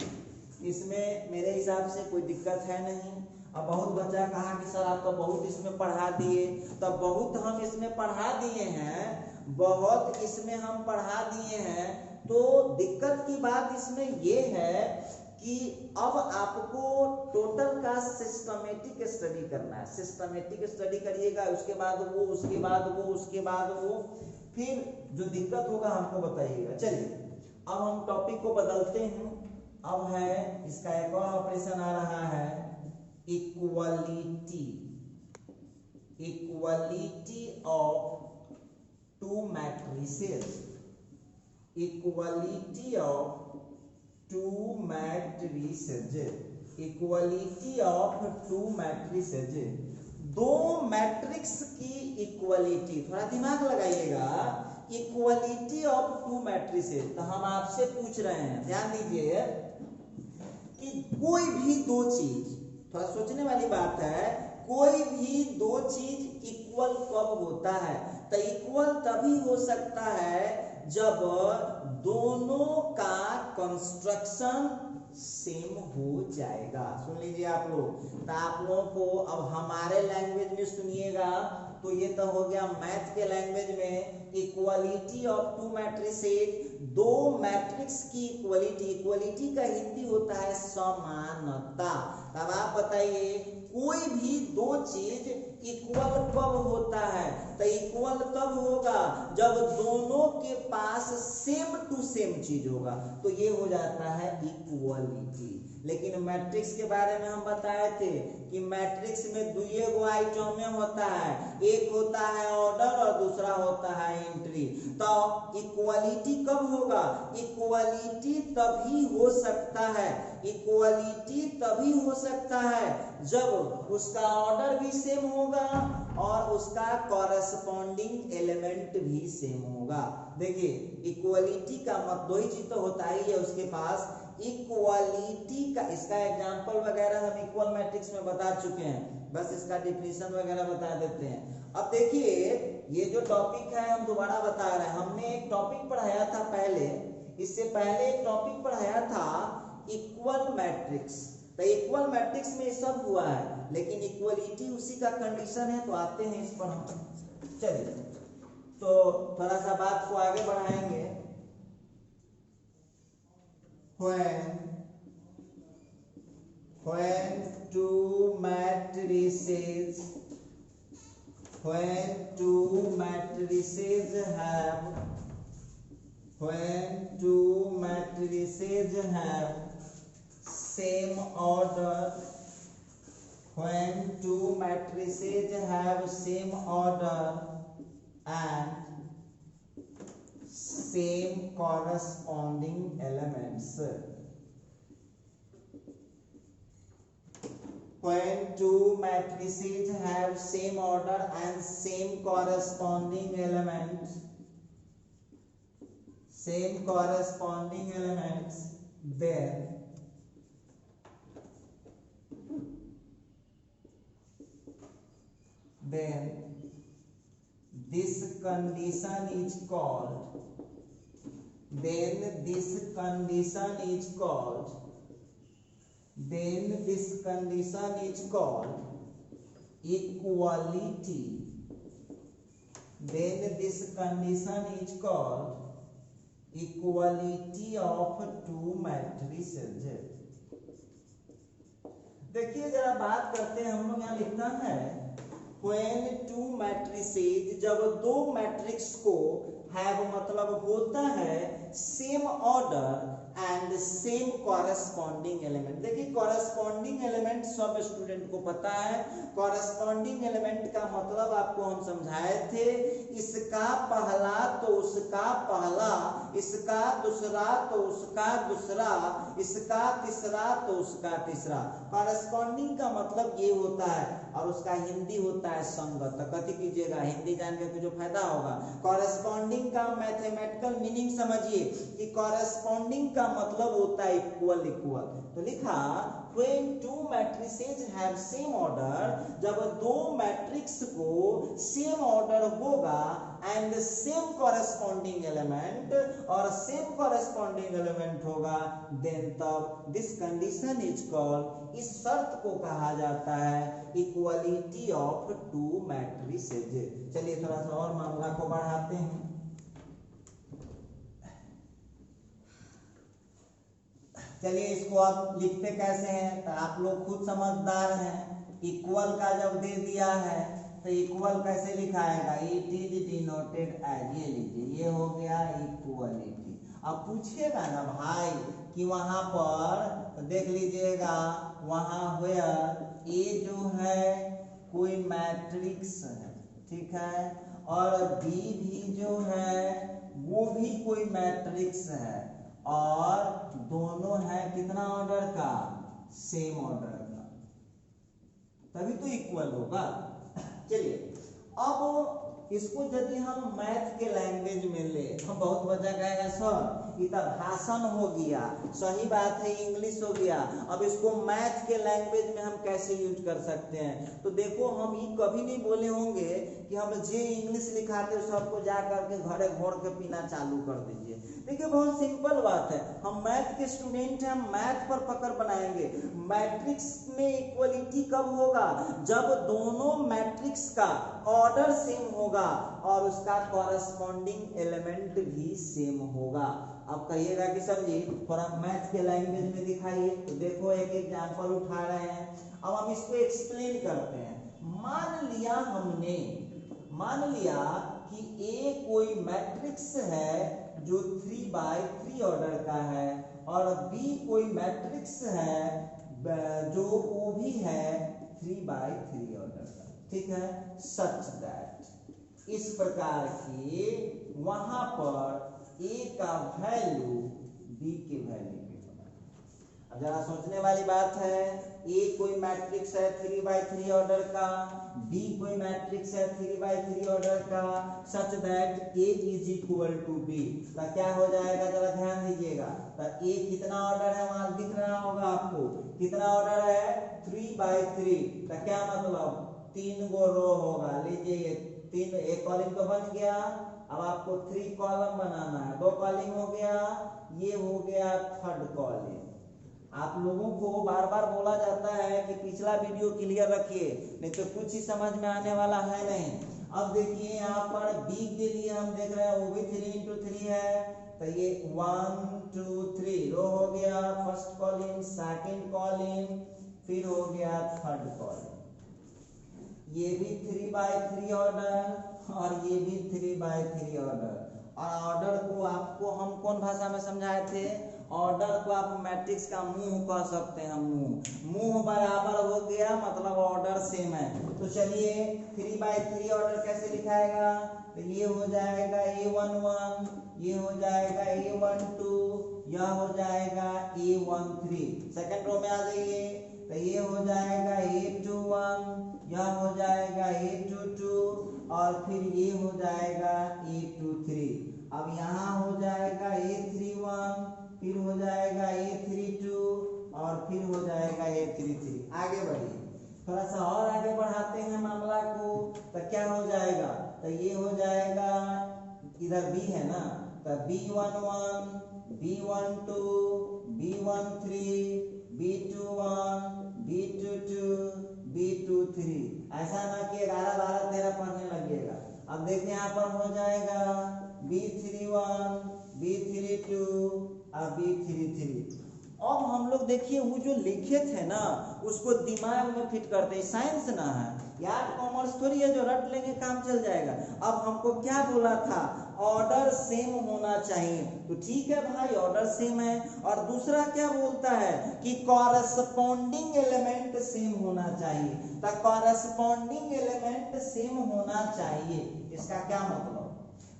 इसमें मेरे हिसाब से कोई दिक्कत है नहीं। अब बहुत बच्चा कहा कि सर आप तो बहुत इसमें पढ़ा दिए, तो बहुत हम इसमें पढ़ा दिए हैं, बहुत इसमें हम पढ़ा दिए हैं, तो दिक्कत की बात इसमें ये है कि अब आपको टोटल का सिस्टमेटिक स्टडी करना है। सिस्टमेटिक स्टडी करिएगा, उसके बाद वो, उसके बाद वो, उसके बाद वो, फिर जो दिक्कत होगा हमको बताइएगा। चलिए अब हम टॉपिक को बदलते हैं, अब है इसका एक और ऑपरेशन आ रहा है equality, equality of to matrices, equality of to matrices, equality of to matrices, दो मैट्रिक्स की इक्वालिटी। थोड़ा दिमाग लगाइएगा, इक्वालिटी ऑफ टू मैट्रिसेस। तो हम आपसे पूछ रहे हैं, ध्यान दीजिए कि कोई भी दो चीज, थोड़ा सोचने वाली बात है, कोई भी दो चीज इक्वल कब होता है? तो इक्वल तभी हो सकता है जब दोनों का कंस्ट्रक्शन सेम हो जाएगा। सुन लीजिए आप लोग, तो आप लोगों को अब हमारे लैंग्वेज में सुनिएगा, तो ये तो हो गया मैथ के लैंग्वेज में, इक्वालिटी ऑफ टू मैट्रिसेस, दो मैट्रिक्स की इक्वालिटी। इक्वालिटी का हिंदी होता है समानता। तब आप बताइए कोई भी दो चीज इक्वल कब होता है? तो इक्वल तब होगा जब दोनों के पास सेम टू सेम चीज होगा, तो ये हो जाता है इक्वालिटी। लेकिन मैट्रिक्स के बारे में हम बताए थे कि मैट्रिक्स में दुइये गो आइटम में होता है, एक होता है ऑर्डर और दूसरा होता है एंट्री। तो इक्वालिटी कब होगा? इक्वालिटी तभी हो सकता है, इक्वालिटी तभी हो सकता है जब उसका ऑर्डर भी सेम होगा और उसका कॉरेस्पॉन्डिंग एलिमेंट भी सेम होगा। देखिए इक्वालिटी का मतलब दो ही चीज तो होता ही है उसके पास। इक्वालिटी का इसका एग्जांपल वगैरह हम इक्वल मैट्रिक्स में बता चुके हैं, बस इसका डिफिनीशन वगैरह बता देते हैं। अब देखिए ये जो टॉपिक है हम दोबारा बता रहे हैं, हमने एक टॉपिक पढ़ाया था पहले, इससे पहले एक टॉपिक पढ़ाया था इक्वल मैट्रिक्स। तो इक्वल मैट्रिक्स में सब हुआ है, लेकिन इक्वलिटी उसी का कंडीशन है। तो आते हैं इस पर हम, चलिए तो थोड़ा सा बात को आगे बढ़ाएंगे। when two matrices have same order, when two matrices have same order and same corresponding elements. When two matrices have same order and same corresponding elements, then this condition is called equality. Equality of two matrices. देखिए जरा बात करते हैं, हम लोग यहाँ लिखना है when two matrices, जब दो मैट्रिक्स को have मतलब होता है same order and same corresponding element. देखिए कॉरेस्पॉन्डिंग एलिमेंट सब स्टूडेंट को पता है। कॉरेस्पॉन्डिंग एलिमेंट का मतलब आपको हम समझाए थे, इसका पहला तो उसका पहला, इसका दूसरा तो उसका दूसरा, इसका तीसरा तो उसका तीसरा। कॉरेस्पॉन्डिंग का मतलब ये होता है, और उसका हिंदी होता है संगत। कथी कीजिएगा, हिंदी जान के जो फायदा होगा। कॉरेस्पॉन्डिंग का मैथमेटिकल मीनिंग समझिए कि कॉरेस्पॉन्डिंग का मतलब होता है इक्वल। तो लिखा when two matrices have same order, जब दो मैट्रिक्स को सेम ऑर्डर होगा एंड सेम कॉरेस्पॉन्डिंग एलिमेंट, और सेम कॉरेस्पॉन्डिंग एलिमेंट होगा, देन तब दिस कंडीशन इज कॉल्ड, इस शर्त को कहा जाता है इक्वलिटी ऑफ टू मैट्रिसेज। चलिए थोड़ा सा और मामला को बढ़ाते हैं। चलिए इसको आप लिखते कैसे हैं, तो आप लोग खुद समझदार हैं। इक्वल का जब दे दिया है तो इक्वल कैसे लिखाएगा, इट इज डिनोटेड एज, ये लीजिए, ये हो गया इक्वलिटी। अब पूछिएगा ना भाई कि वहां पर देख लीजिएगा, वहां वेयर ए जो है कोई मैट्रिक्स है, ठीक है, और बी भी जो है वो भी कोई मैट्रिक्स है, और दोनों है कितना ऑर्डर का, सेम ऑर्डर का, तभी तो इक्वल होगा। चलिए अब इसको यदि हम मैथ के लैंग्वेज में ले, हम बहुत बच्चा कहेगा सर ये तो भाषण हो गया, सही बात है, इंग्लिश हो गया, अब इसको मैथ के लैंग्वेज में हम कैसे यूज कर सकते हैं। तो देखो हम ये कभी नहीं बोले होंगे कि हम जे इंग्लिश लिखाते सबको जा करके घरे घोड़ के पीना चालू कर दीजिए। देखिए बहुत सिंपल बात है, हम मैथ के स्टूडेंट हैं, हम मैथ पर पकड़ बनाएंगे। मैट्रिक्स में इक्वलिटी कब होगा, जब दोनों मैट्रिक्स का ऑर्डर सेम होगा और उसका कॉरेस्पॉन्डिंग एलिमेंट भी सेम होगा। अब कहिएगा कि सर जी थोड़ा मैथ के लैंग्वेज में दिखाइए, तो देखो एक एग्जांपल उठा रहे हैं, अब हम इसको एक्सप्लेन करते हैं। मान लिया कि ए कोई मैट्रिक्स है जो 3x3 ऑर्डर का है, और बी कोई मैट्रिक्स है जो वो भी है 3x3 ऑर्डर का, ठीक है, सच दैट इस प्रकार की वहां पर ए का वैल्यू बी के वैल्यू पे होना। अब जरा सोचने वाली बात है, ए कोई मैट्रिक्स है 3x3 ऑर्डर का, बी कोई मैट्रिक्स है 3x3 ऑर्डर का, such that A is equal to B. तो क्या हो जाएगा, जरा ध्यान दीजिएगा, तो ए कितना ऑर्डर है वहां दिख रहा होगा आपको, कितना ऑर्डर है 3x3, तो क्या मतलब 3 गो रो होगा। लीजिए 3, एक कॉलम तो बन गया, अब आपको 3 कॉलम बनाना है, 2 कॉलम हो गया, ये हो गया 3rd कॉलम। आप लोगों को बार बार बोला जाता है कि पिछला वीडियो क्लियर रखिए, नहीं तो कुछ ही समझ में आने वाला है नहीं। अब देखिए यहाँ पर बी के लिए हम देख रहे हैं वो भी 3 × 3 है, तो ये 1 2 3 रो हो गया, फर्स्ट कॉलम, सेकंड कॉलम, फिर हो गया 3rd कॉलम। ये भी 3x3 ऑर्डर और ये भी 3x3 ऑर्डर। और ऑर्डर को आपको हम कौन भाषा में समझाए थे, ऑर्डर को आप मैट्रिक्स का मुंह कह सकते हैं, मुंह बराबर हो गया मतलब ऑर्डर सेम है। तो चलिए 3/3 ऑर्डर कैसे लिखाएगा, तो ये हो जाएगा A11, ये हो जाएगा A12, यह हो जाएगा A13। सेकंड रो में आ जाइए, तो ये हो जाएगा A21, यह हो जाएगा A22 और फिर ये हो जाएगा A23। अब यहाँ हो जाएगा A31, फिर हो जाएगा A32 और फिर हो जाएगा A33। आगे बढ़िए, थोड़ा सा और आगे बढ़ाते हैं मामला को, तो क्या हो जाएगा, तो ये हो जाएगा, इधर B है ना, तो B11, B12, B13, B21, B22, B23। ऐसा ना कि 11, 12, 13 पढ़ने लगिएगा। अब देखिए यहाँ पर हो जाएगा B31, B32 और B33। अब हम लोग देखिए वो जो लिखे थे ना उसको दिमाग में फिट करते हैं, साइंस ना है यार, कॉमर्स थोड़ी है जो रट लेंगे काम चल जाएगा। अब हमको क्या बोला था, ऑर्डर सेम होना चाहिए, तो ठीक है भाई ऑर्डर सेम है। और दूसरा क्या बोलता है कि कॉरेस्पॉन्डिंग एलिमेंट सेम होना चाहिए, तो कॉरेस्पॉन्डिंग एलिमेंट सेम होना चाहिए। इसका क्या मतलब,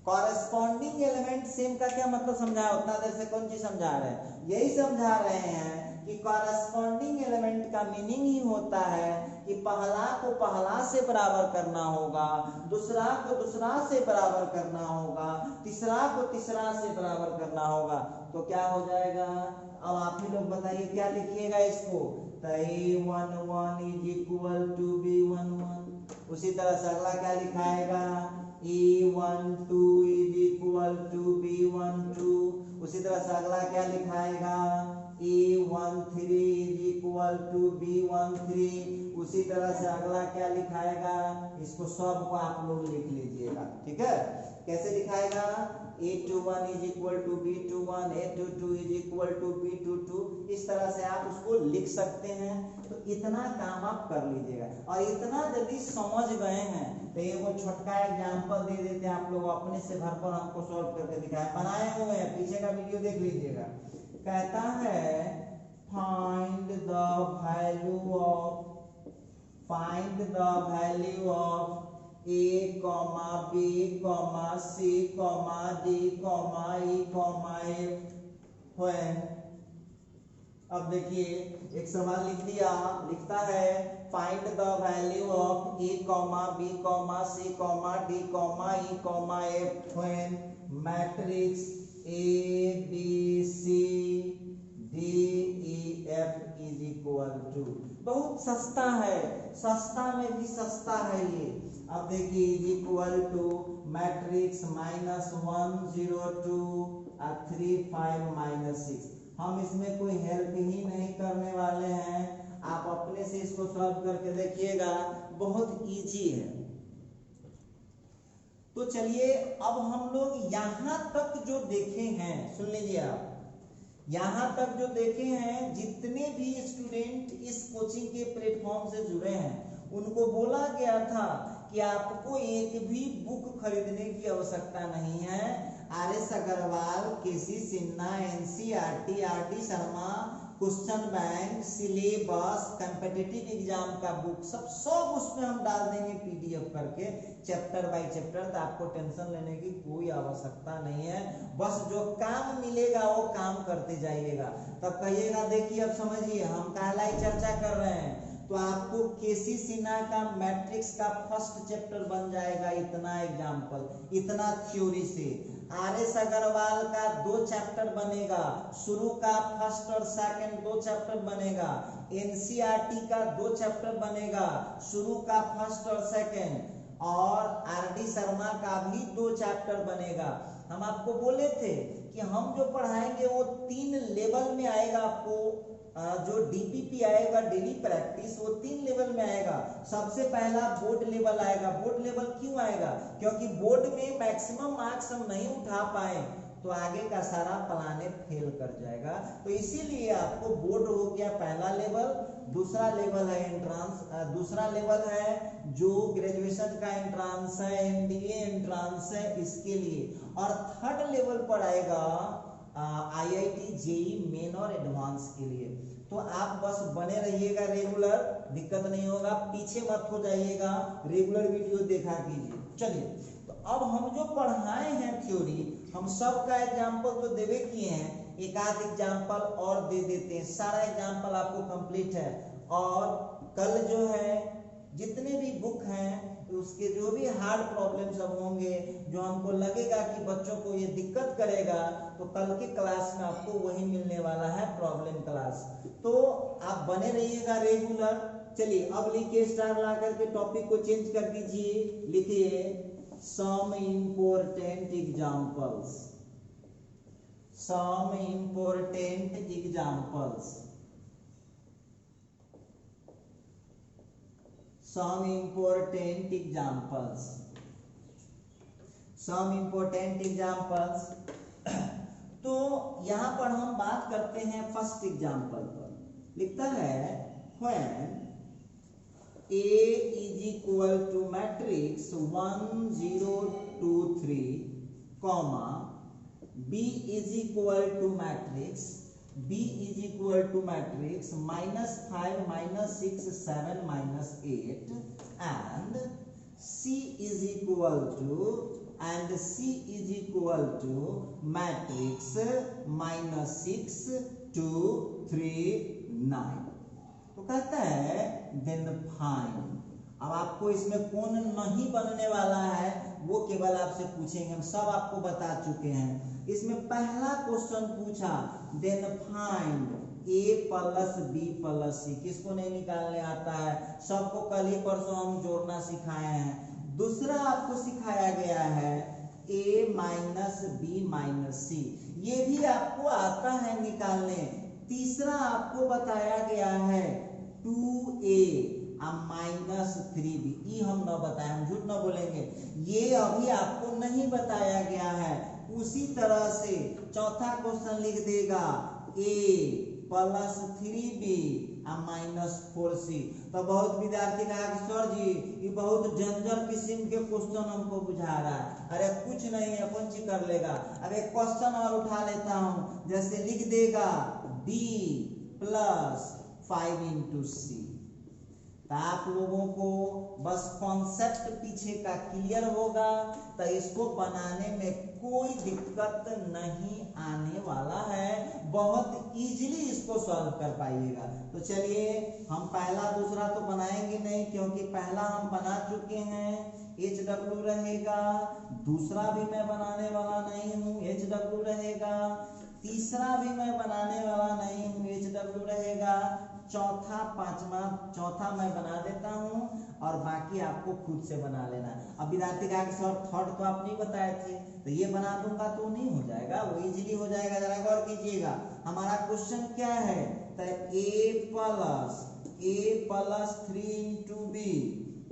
कॉरेस्पॉन्डिंग एलिमेंट सेम का क्या मतलब समझाया, उतना देर से कौन चीज समझा रहे हैं, यही समझा रहे हैं कि कॉरेस्पॉन्डिंग एलिमेंट का मीनिंग ही होता है कि पहला को पहला से बराबर करना होगा, दूसरा को दूसरा से बराबर करना होगा, तीसरा को तीसरा से बराबर करना होगा। तो क्या हो जाएगा, अब आप ही लोग बताइए क्या लिखिएगा इसको, तो A11 is equal to B11। उसी तरह से अगला क्या लिखाएगा, A12 is equal to B12। उसी तरह से अगला क्या लिखाएगा, A13 is equal to B13। उसी तरह से अगला क्या लिखाएगा, इसको सब को आप लोग लिख लीजिएगा, ठीक है। कैसे लिखाएगा, A21 is equal to B21, A22 is equal to B22। इस तरह से आप उसको लिख सकते हैं। तो इतना काम आप कर लीजिएगा, और इतना यदि समझ गए हैं तो ये वो छोटका एग्जाम्पल दे देते हैं आप लोग, अपने से घर पर हमको सॉल्व करके दिखाए, बनाए हुए हैं, पीछे का वीडियो देख लीजिएगा। कहता है find the value of A, B, C, D, E, F when। अब देखिए एक सवाल लिख दिया, लिखता है find the value of A, B, C, D, E, F when matrix A, B, C, D, E, F is equal to. बहुत सस्ता है, सस्ता में भी सस्ता है ये। अब देखिए इज इक्वल टू मैट्रिक्स -1 0 2 3 5 -6। हम इसमें कोई हेल्प ही नहीं करने वाले हैं, आप अपने से इसको सॉल्व करके देखिएगा, बहुत इजी है। तो चलिए अब हम लोग यहां तक जो देखे हैं, सुन लीजिए आप, यहां तक जो देखे हैं, जितने भी स्टूडेंट इस कोचिंग के प्लेटफॉर्म से जुड़े हैं उनको बोला गया था कि आपको एक भी बुक खरीदने की आवश्यकता नहीं है। RS Agarwal, KC Sinha, NCERT, RD Sharma, question bank, syllabus, competitive exam का बुक सब उसमें हम डाल देंगे PDF करके, चैप्टर बाय चैप्टर। तो आपको टेंशन लेने की कोई आवश्यकता नहीं है, बस जो काम मिलेगा वो काम करते जाइएगा। तब कहिएगा देखिए अब समझिए हम कहलाई चर्चा कर रहे हैं, तो आपको KC सिन्हा का मैट्रिक्स का फर्स्ट चैप्टर बन जाएगा, इतना एग्जाम्पल, इतना थ्योरी से। RS अग्रवाल का 2 चैप्टर बनेगा, शुरू का फर्स्ट और सेकंड 2 चैप्टर बनेगा। NCERT का 2 चैप्टर बनेगा, शुरू का फर्स्ट और सेकंड। और RD शर्मा का भी 2 चैप्टर बनेगा। हम आपको बोले थे कि हम जो पढ़ाएंगे वो 3 लेवल में आएगा। आपको जो DPP आएगा, डेली प्रैक्टिस, वो 3 लेवल में आएगा। सबसे पहला बोर्ड लेवल आएगा। बोर्ड लेवल क्यों आएगा, क्योंकि बोर्ड में मैक्सिमम मार्क्स हम नहीं उठा पाए तो आगे का सारा प्लाने फेल कर जाएगा। तो इसीलिए आपको बोर्ड हो गया पहला लेवल। दूसरा लेवल है एंट्रांस, दूसरा लेवल है जो ग्रेजुएशन का एंट्रांस है, MBA एंट्रांस है, इसके लिए। और थर्ड लेवल पर आएगा IIT JEE मेन और एडवांस के लिए। तो आप बस बने रहिएगा रेगुलर, दिक्कत नहीं होगा, पीछे मत हो जाइएगा, रेगुलर वीडियो देखा कीजिए। चलिए, तो अब हम जो पढ़ाए हैं थ्योरी, हम सब का एग्जाम्पल तो देवे किए हैं, एक आध एग्जाम्पल और दे देते हैं, सारा एग्जाम्पल आपको कंप्लीट है। और कल जो है जितने भी बुक हैं उसके जो भी हार्ड प्रॉब्लम सब होंगे, जो हमको लगेगा कि बच्चों को ये दिक्कत करेगा, तो कल के क्लास में आपको वही मिलने वाला है, प्रॉब्लम क्लास। तो आप बने रहिएगा रेगुलर। चलिए, अब लिखिए स्टार ला करके टॉपिक को चेंज कर दीजिए, लिखिए some important examples, some important examples, some important examples, some important examples। तो यहां पर हम बात करते हैं फर्स्ट एग्जाम्पल पर। लिखता है when A is equal to matrix 1 0 2 3, comma B is equal to matrix -5 -6 7 -8 and C is equal to matrix -6 2 3 9। तो कहता है then find। अब आपको इसमें कौन नहीं बनने वाला है वो केवल आपसे पूछेंगे, हम सब आपको बता चुके हैं। इसमें पहला क्वेश्चन पूछा then find A + B + C, किसको नहीं निकालने आता है, सबको कल ही परसों हम जोड़ना सिखाए हैं। दूसरा आपको सिखाया गया है A - B - C, ये भी आपको आता है निकालने। तीसरा आपको बताया गया है 2A -3B, ये हम न बताए, हम झूठ न बोलेंगे, ये अभी आपको नहीं बताया गया है। उसी तरह से चौथा क्वेश्चन लिख देगा A + 3B -4C। तो बहुत विद्यार्थी कहा कि सर जी ये बहुत जंजर किस्म के क्वेश्चन हमको बुझा रहा है। अरे कुछ नहीं है, कौन सी कर लेगा। अब एक क्वेश्चन और उठा लेता हूं, जैसे लिख देगा B + 5 × C। तो आप लोगों को बस कॉन्सेप्ट पीछे का क्लियर होगा, तो इसको बनाने में कोई दिक्कत नहीं आने वाला है, बहुत इजीली इसको सॉल्व कर पाइएगा। तो चलिए, हम पहला दूसरा तो बनाएंगे नहीं, क्योंकि पहला हम बना चुके हैं, HW रहेगा। दूसरा भी मैं बनाने वाला नहीं हूँ, HW रहेगा। तीसरा भी मैं बनाने वाला नहीं हूँ, HW रहेगा। चौथा पांचवा, चौथा मैं बना देता हूं और बाकी आपको खुद से बना लेना। अब विद्यार्थी कहा कि सर थर्ड तो आप नहीं बताए थे, तो ये बना दूंगा तो नहीं हो जाएगा, वो इजीली हो जाएगा। जरा गौर कीजिएगा, हमारा क्वेश्चन क्या है, तो A + 3 × B,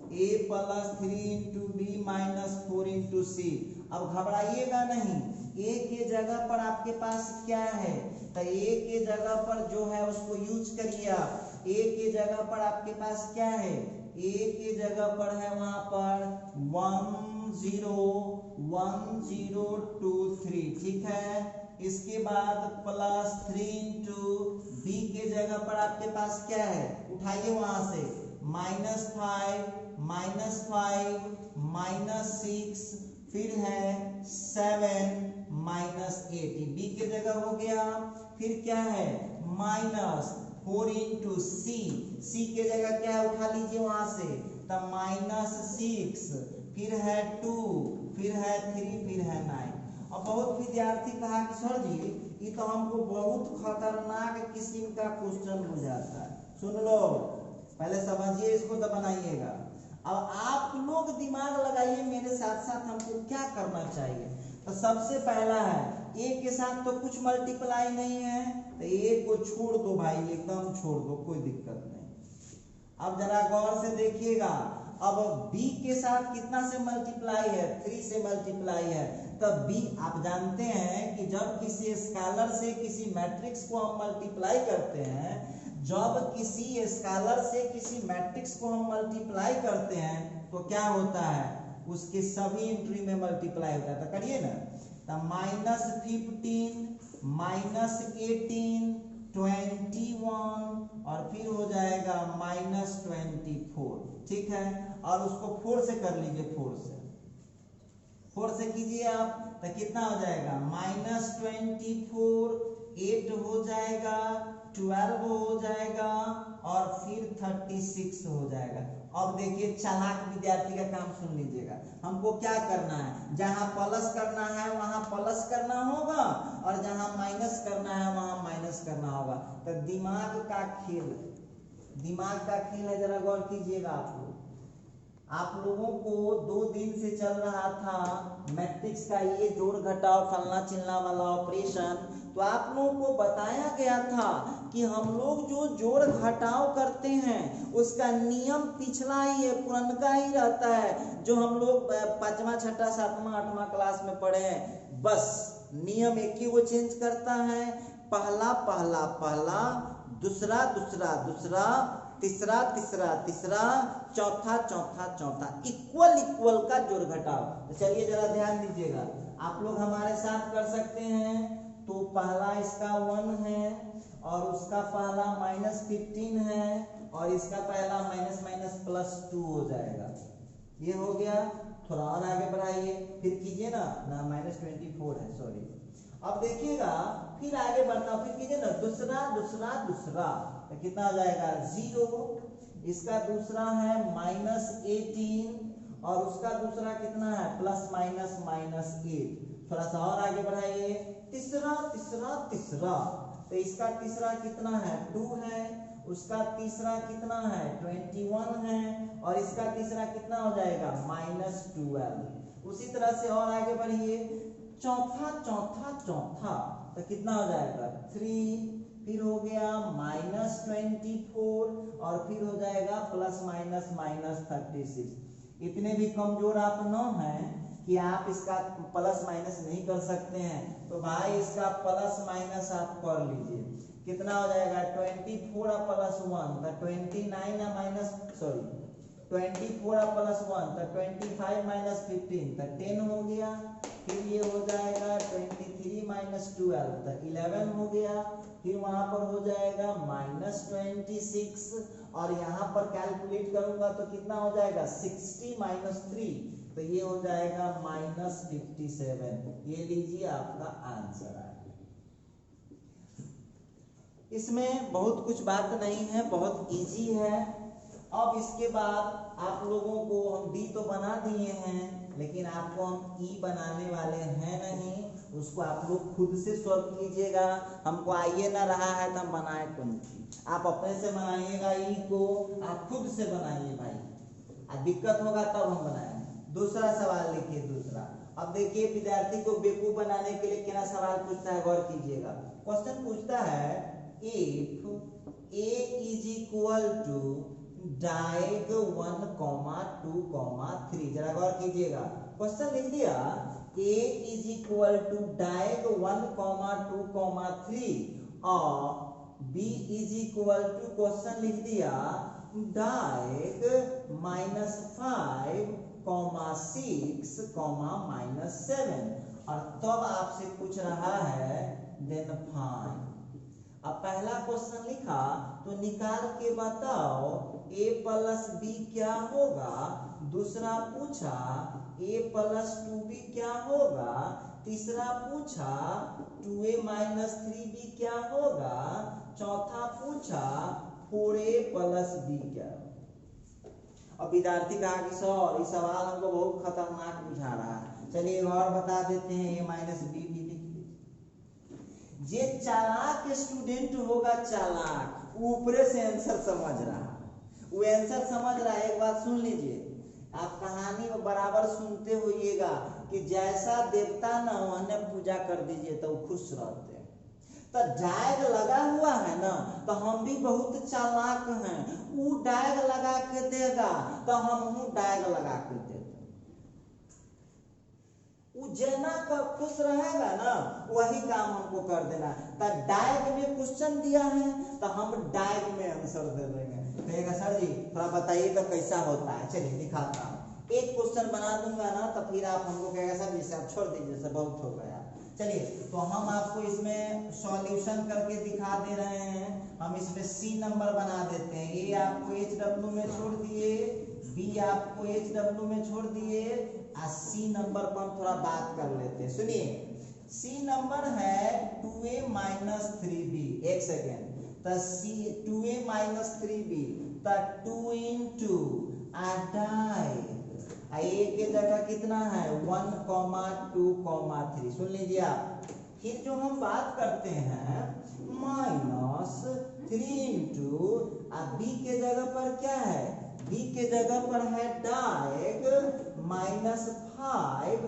A + 3 × B -4 × C। अब घबराइएगा नहीं, A के जगह पर आपके पास क्या है, तो A के जगह पर जो है उसको यूज करिए आप। A के जगह पर आपके पास क्या है, A के जगह पर है वहां पर 1 0 1 0 2 3, ठीक है। इसके बाद +3 × B के जगह पर आपके पास क्या है, उठाइए वहां से -5 -6, फिर है 7 -8, B के जगह हो गया। फिर क्या है -4 × C के जगह क्या है, उठा लीजिए वहां से, तब -6, फिर है 2, फिर है 3, फिर है 9। अब बहुत विद्यार्थी कहा कि सर जी ये तो हमको बहुत खतरनाक किस्म का क्वेश्चन बुझाता है। सुन लो, पहले समझिए इसको तो बनाइएगा। अब आप लोग दिमाग लगाइए मेरे साथ साथ, हमको क्या करना चाहिए। तो सबसे पहला है A के साथ तो कुछ मल्टीप्लाई नहीं है, तो A को छोड़ दो भाई, एकदम छोड़ दो, कोई दिक्कत नहीं। अब जरा गौर से देखिएगा, अब B के साथ कितना से मल्टीप्लाई है, 3 से मल्टीप्लाई है। तब B आप जानते हैं कि जब किसी स्केलर से किसी मैट्रिक्स को हम मल्टीप्लाई करते हैं, जब किसी स्केलर से किसी मैट्रिक्स को हम मल्टीप्लाई करते हैं तो क्या होता है, उसके सभी एंट्री में मल्टीप्लाई होता है। तो करिए ना, तो -15 -18, 21 और फिर हो जाएगा -24। ठीक है, और उसको 4 से कर लीजिए, 4 से कीजिए आप, तो कितना हो जाएगा -24, 8 हो जाएगा, 12 हो जाएगा और फिर 36 हो जाएगा। अब देखिए चालाक विद्यार्थी का काम सुन लीजिएगा, हमको क्या करना है, जहां प्लस करना है वहां प्लस करना होगा और जहां माइनस करना है वहां माइनस करना होगा। तो दिमाग का खेल है, जरा गौर कीजिएगा। आप लोगों को 2 दिन से चल रहा था मैट्रिक्स का ये जोड़ घटाव फलना चिलना वाला ऑपरेशन, तो आप लोगों को बताया गया था कि हम लोग जो जोड़ घटाव करते हैं उसका नियम पिछला ही है, पुरनका ही रहता है, जो हम लोग 5वां 6वां 7वां 8वां क्लास में पढ़े हैं। बस नियम एक ही वो चेंज करता है, पहला पहला पहला, दूसरा दूसरा दूसरा, तीसरा तीसरा तीसरा, चौथा चौथा चौथा, इक्वल का जोड़ घटाव। तो चलिए जरा ध्यान दीजिएगा, आप लोग हमारे साथ कर सकते हैं। तो पहला इसका 1 है और उसका पहला -15 है और इसका पहला +2 हो जाएगा। ये हो गया, थोड़ा और आगे बढ़ाइए, फिर कीजिए ना -24 है, सॉरी। अब देखिएगा फिर आगे बढ़ता, फिर कीजिए ना दूसरा दूसरा दूसरा, तो कितना हो जाएगा 0। इसका दूसरा है -18 और उसका दूसरा कितना है ±8। थोड़ा सा और आगे बढ़ाइए, तीसरा तीसरा तीसरा, तो इसका तीसरा कितना है 2 है, उसका तीसरा कितना है 21 है और इसका तीसरा कितना हो जाएगा -12। उसी तरह से और आगे बढ़िए, चौथा चौथा चौथा, तो कितना हो जाएगा 3, फिर हो गया -24 और फिर हो जाएगा ±36। इतने भी कमजोर आप न हैं कि आप इसका प्लस माइनस नहीं कर सकते हैं, तो भाई इसका प्लस माइनस आप कर लीजिए। कितना हो जाएगा 24 + 1 तो 29 माइनस 24 + 1 तो 25 - 15 तो 10 हो गया। फिर ये हो जाएगा 23 - 12 तो 11 हो गया। फिर वहां पर हो जाएगा -26 और यहाँ पर कैलकुलेट करूंगा तो कितना हो जाएगा 60 - 3 तो ये हो जाएगा -57। ये लीजिए आपका आंसर है। इसमें बहुत कुछ बात नहीं है, बहुत इजी है। अब इसके बाद आप लोगों को हम डी तो बना दिए हैं, लेकिन आपको हम ई बनाने वाले हैं नहीं, उसको आप लोग खुद से सॉल्व कीजिएगा। हमको आइए ना रहा है तो हम बनाए कौन सी, आप अपने से बनाइएगा। ई को आप खुद से बनाइए भाई, दिक्कत होगा तब हम बनाएंगे। दूसरा सवाल लिखिए, दूसरा। अब देखिए विद्यार्थी को बेवकूफ बनाने के लिए क्या सवाल पूछता है, गौर कीजिएगा। क्वेश्चन पूछता है if a is equal to डायग 1, 2, 3। जरा गौर कीजिएगा, क्वेश्चन लिख दिया a is equal to डायग 1, 2, 3 और b is equal to question लिख दिया डायग -5, -6, -7 और तब आपसे पूछ रहा है देन फाइंड। अब पहला क्वेश्चन लिखा तो निकाल के बताओ a + b क्या होगा। दूसरा पूछा a + 2b क्या होगा। तीसरा पूछा 2a - 3b क्या होगा। चौथा पूछा 4a + b क्या होगा। अब विद्यार्थी कहा कि सर इस सवाल हमको बहुत खतरनाक बुझा रहा है, चलिए और बता देते हैं a - b भी। जे चालाक स्टूडेंट होगा, चालाक, ऊपरे से आंसर समझ रहा है, वो आंसर समझ रहा है। एक बात सुन लीजिए, आप कहानी में बराबर सुनते होइएगा कि जैसा देवता न उन्हें पूजा कर दीजिए तो वो खुश रहते हैं। तो डायग लगा हुआ है ना, तो हम भी बहुत चालाक हैं, वो डायग लगा के देगा तो हम डायग लगा के देते। जना का खुश रहेगा ना वही काम हमको कर देना। तो डायग में क्वेश्चन दिया है तो हम डायग में आंसर दे देंगे। कहेगा सर जी थोड़ा बताइए तो कैसा होता है, चलिए दिखाता हूँ। एक क्वेश्चन बना दूंगा ना तो फिर आप हमको कहेगा सर जी आप छोड़ दीजिए, सब बहुत हो गया। चलिए तो हम आपको इसमें सॉल्यूशन करके दिखा दे रहे हैं। हम इसमें सी नंबर बना देते हैं। ए आपको एच डब्ल्यू में छोड़ दिए, बी आपको एच डब्ल्यू में छोड़ दिए, और सी नंबर पर हम थोड़ा बात कर लेते हैं। सुनिए, सी नंबर है 2a माइनस 3b। एक सेकेंड, तो सी 2a माइनस 3b, तो 2 इंटू डाई ए के जगह कितना है 1, 2, 3। सुन लीजिए आप। फिर जो हम बात करते हैं माइनस 3 इंटू बी के जगह पर क्या है, बी के जगह पर है डाइग माइनस 5,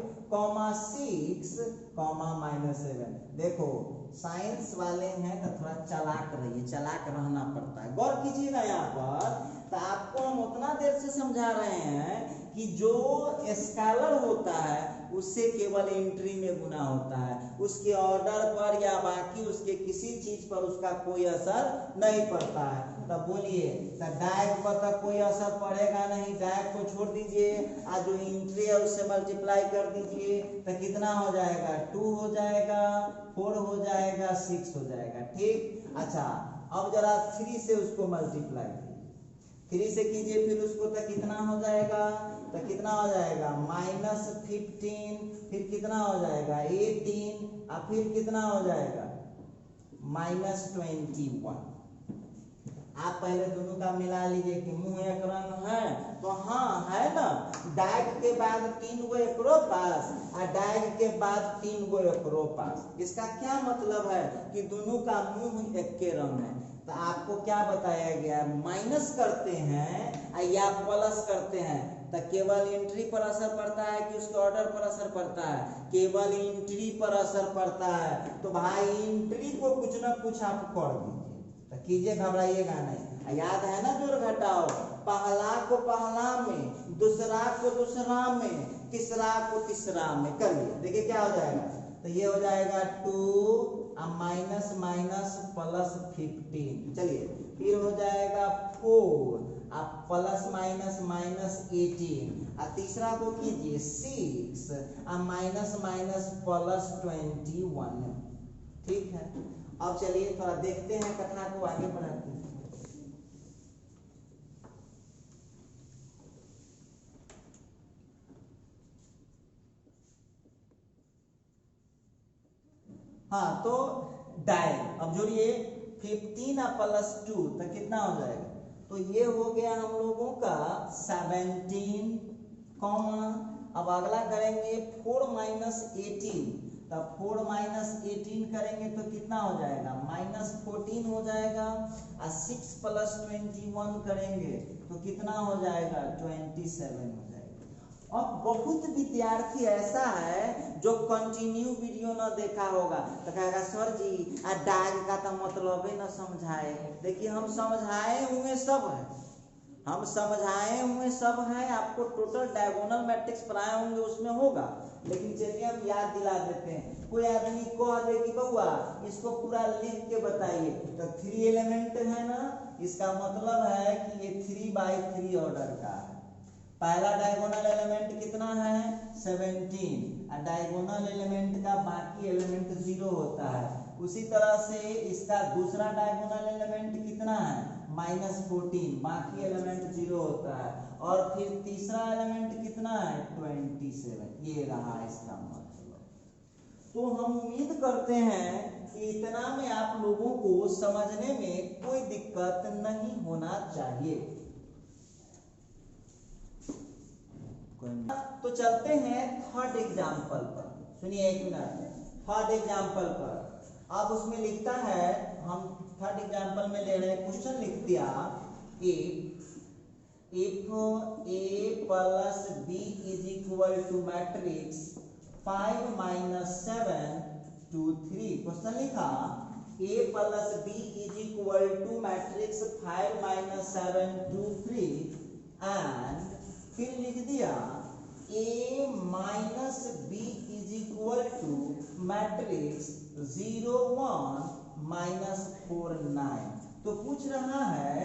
6, -7। देखो साइंस वाले हैं तो थोड़ा चालाक रहिए, चालाक रहना पड़ता है। गौर कीजिएगा यहाँ पर, तो आपको हम उतना देर से समझा रहे हैं कि जो स्केलर होता है उससे केवल एंट्री में गुना होता है, उसके ऑर्डर पर या बाकी उसके किसी चीज पर उसका कोई असर नहीं पड़ता है। तब बोलिए, तो डायग पर तक कोई असर पड़ेगा नहीं, डायग को छोड़ दीजिए, आज जो एंट्री है उससे मल्टीप्लाई कर दीजिए, तो कितना हो जाएगा 2 हो जाएगा, 4 हो जाएगा, 6 हो जाएगा। ठीक, अच्छा अब जरा 3 से उसको मल्टीप्लाई 3 से कीजिए, फिर उसको तो कितना हो जाएगा, तो कितना हो जाएगा -15, फिर कितना हो जाएगा 18, और फिर कितना हो जाएगा -21। आप पहले दोनों का मिला लीजिए कि मुंह एक रंग है, तो हाँ है ना, डायग के बाद 3 गो एकरो पास, और डायग के बाद 3 गो एकरो पास। इसका क्या मतलब है कि दोनों का मुंह एक के रंग है। तो आपको क्या बताया गया, माइनस करते हैं या प्लस करते हैं तो केवल एंट्री पर असर पड़ता है कि उसके ऑर्डर पर असर पड़ता है, केवल एंट्री पर असर पड़ता है। तो भाई एंट्री को कुछ ना कुछ आप कर दीजिए, तो कीजिए, घबराइएगा नहीं। याद है ना जोड़ घटाओ, पहला को पहला में, दूसरा को दूसरा में, तीसरा को तीसरा में करिए, देखिए क्या हो जाएगा। तो ये हो जाएगा 2 माइनस माइनस प्लस 15। चलिए फिर हो जाएगा 4 प्लस माइनस माइनस 18, और तीसरा को कीजिए 6 माइनस माइनस प्लस 21। ठीक है, अब चलिए थोड़ा देखते हैं, कथा को आगे बढ़ाते हैं। हाँ तो डायग अब जोड़िए 15 प्लस 2 तो कितना हो जाएगा, तो ये हो गया हम लोगों का 17, अब अगला करेंगे 4 माइनस 18, तब 4 माइनस 18 करेंगे तो कितना हो जाएगा -14 हो जाएगा, और 6 प्लस 21 करेंगे तो कितना हो जाएगा 27 हो जाएगा। अब बहुत विद्यार्थी ऐसा है जो कंटिन्यू वीडियो न देखा होगा तो कहेगा सर जी डायग का तो मतलब ही न समझाए। देखिए हम समझाए हुए सब है, हम समझाए हुए सब है, आपको टोटल डायगोनल मैट्रिक्स पढ़ाए होंगे उसमें होगा, लेकिन चलिए हम याद दिला देते हैं। कोई आदमी कह दे कि बउआ इसको पूरा लिख के बताइए, तो 3 एलिमेंट है ना, इसका मतलब है कि ये 3/3 ऑर्डर का है। पहला डायगोनल एलिमेंट कितना है 17, और डायगोनल एलिमेंट का बाकी एलिमेंट 0 होता है। उसी तरह से इसका दूसरा डायगोनल एलिमेंट कितना है -14, बाकी एलिमेंट 0 होता है। और फिर तीसरा एलिमेंट कितना है 27, ये रहा इसका मतलब। तो हम उम्मीद करते हैं कि इतना में आप लोगों को समझने में कोई दिक्कत नहीं होना चाहिए। तो चलते हैं थर्ड एग्जाम्पल पर। सुनिए एक मिनट, थर्ड एग्जाम्पल पर अब उसमें लिखता है, हम थर्ड एग्जाम्पल में ले रहे हैं, क्वेश्चन लिख दिया if a plus b is equal to matrix 5 - 7 2 3। Question लिखा a plus b is equal to matrix 5 - 7 2 3, and फिर लिख दिया a minus b is equal to matrix 0 1 -4 9। तो पूछ रहा है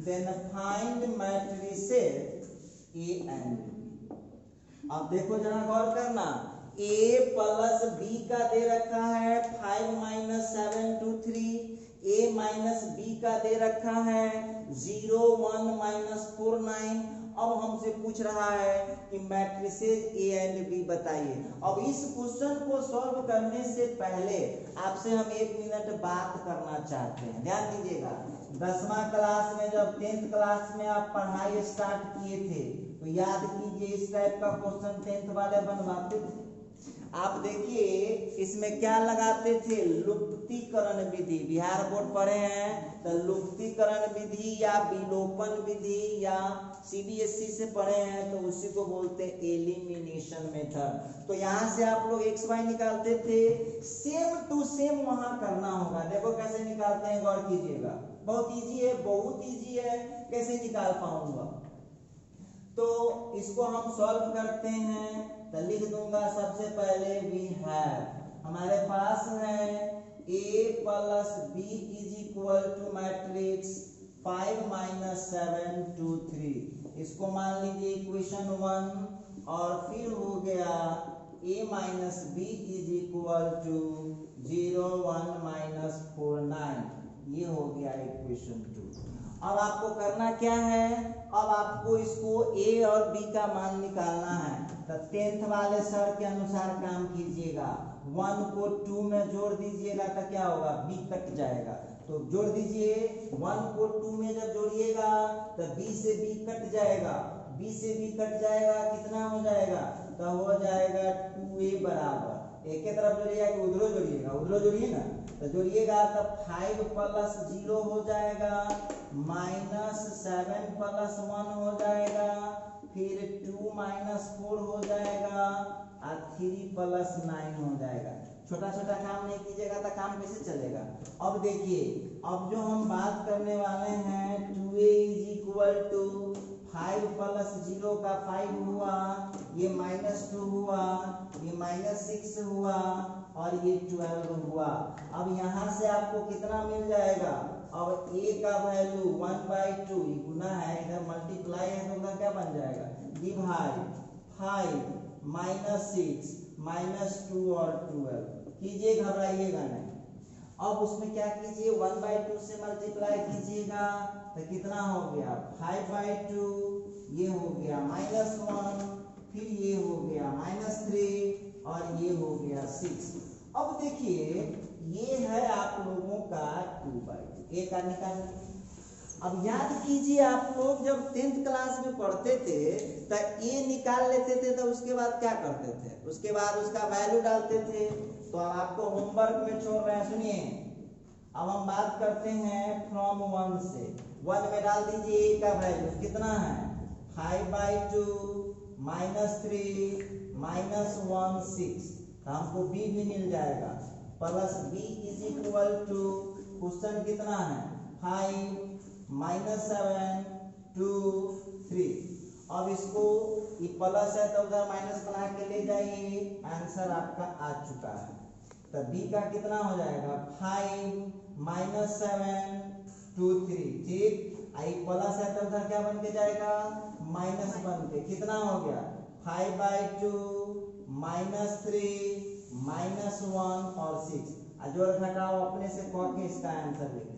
then find matrices A and B. अब देखो जरा गौर करना, ए प्लस बी का दे रखा है 5 माइनस 7 2 3, ए माइनस बी का दे रखा है 0 1 माइनस 4 9। अब हमसे पूछ रहा है कि मैट्रिसेस ए एंड बी बताइए। अब इस क्वेश्चन को सॉल्व करने से पहले आपसे हम 1 मिनट बात करना चाहते हैं। ध्यान दीजिएगा, 10वां क्लास में जब 10th क्लास में आप पढ़ाई स्टार्ट किए थे तो याद कीजिए इस टाइप का क्वेश्चन 10th वाले बनवाते थे। आप देखिए इसमें क्या लगाते थे, लुप्तीकरण विधि। बिहार बोर्ड पढ़े हैं तो लुप्तीकरण विधि या विलोपन विधि या सीबीएसई से पढ़े हैं तो उसी को बोलते हैं एलिमिनेशन मेथड। तो यहाँ से आप लोग एक्स वाई निकालते थे, सेम टू सेम वहां करना होगा। देखो कैसे निकालते हैं, गौर कीजिएगा, बहुत इजी है, बहुत इजी है। कैसे निकाल पाऊंगा, तो इसको हम सॉल्व करते हैं। तो लिख दूंगा सबसे पहले वी हैव, हमारे पास है a plus B is equal to matrix 5 minus 7 2 3। इसको मान लीजिए इक्वेशन 1, और फिर हो गया a minus B is equal to 0 1 minus 4 9। ये हो गया इक्वेशन 2। अब आपको करना क्या है, अब आपको इसको a और b का मान निकालना है। तो 10th वाले सर के अनुसार काम कीजिएगा, 1 को 2 में जोड़ दीजिएगा तो क्या होगा, b कट जाएगा। तो जोड़ दीजिए, 1 को 2 में जब जोड़िएगा तो b से b कट जाएगा, b से b कट जाएगा, कितना हो जाएगा, तो हो जाएगा 2a बराबर, एक के तरफ जोड़िएगा कि उधरो जोड़िएगा, उधरो जोड़िए ना, तो जोड़िएगा तो 5 प्लस 0 हो जाएगा, माइनस 7 प्लस 1 हो जाएगा, फिर 2 माइनस 4 हो जाएगा, और 3 प्लस 9 हो जाएगा। छोटा छोटा काम नहीं कीजिएगा तो काम कैसे चलेगा। अब देखिए, अब जो हम बात करने वाले हैं 2a is equal to 5 plus 0 का 5 हुआ, ये माइनस 2 हुआ, ये माइनस 6 हुआ, और ये 12 हुआ। अब यहाँ से आपको कितना मिल जाएगा, अब a का वैल्यू 1/2, ये गुना है, इधर मल्टीप्लाई है तो उधर क्या बन जाएगा, डिवाइड 5 माइनस 6 माइनस 2 और 12 कीजिए, घबराइएगा नहीं। अब उसमें क्या कीजिए, 1/2 से मल्टीप्लाई कीजिएगा तो कितना हो गया, 5/2, ये हो गया -1, फिर ये हो गया -3, और ये हो गया 6। अब देखिए ये है आप लोगों का 2/2, एक का निकाल। अब याद कीजिए आप लोग जब 10th क्लास में पढ़ते थे तो ये निकाल लेते थे, तो उसके बाद क्या करते थे, उसके बाद उसका वैल्यू डालते थे। तो आपको होमवर्क में छोड़ रहे हैं, सुनिए। अब हम बात करते हैं फ्रॉम 1 से। 1 में डाल दीजिए a का वैल्यू कितना है, 5/2 -3 -1 6, तो हमको b भी मिल जाएगा, plus b is equal to, question कितना है 5 -7 2 3। अब इसको ये प्लस है तो उधर माइनस बना के ले जाइए, आंसर आपका आ चुका है। तो b का कितना हो जाएगा, 5 -7 2 3, ठीक। आई प्लस है तो उधर क्या बन के जाएगा, माइनस बन के, कितना हो गया 5/2 -3 -1 और 6। जोड़ घटाओ अपने से कह के इसका आंसर लिख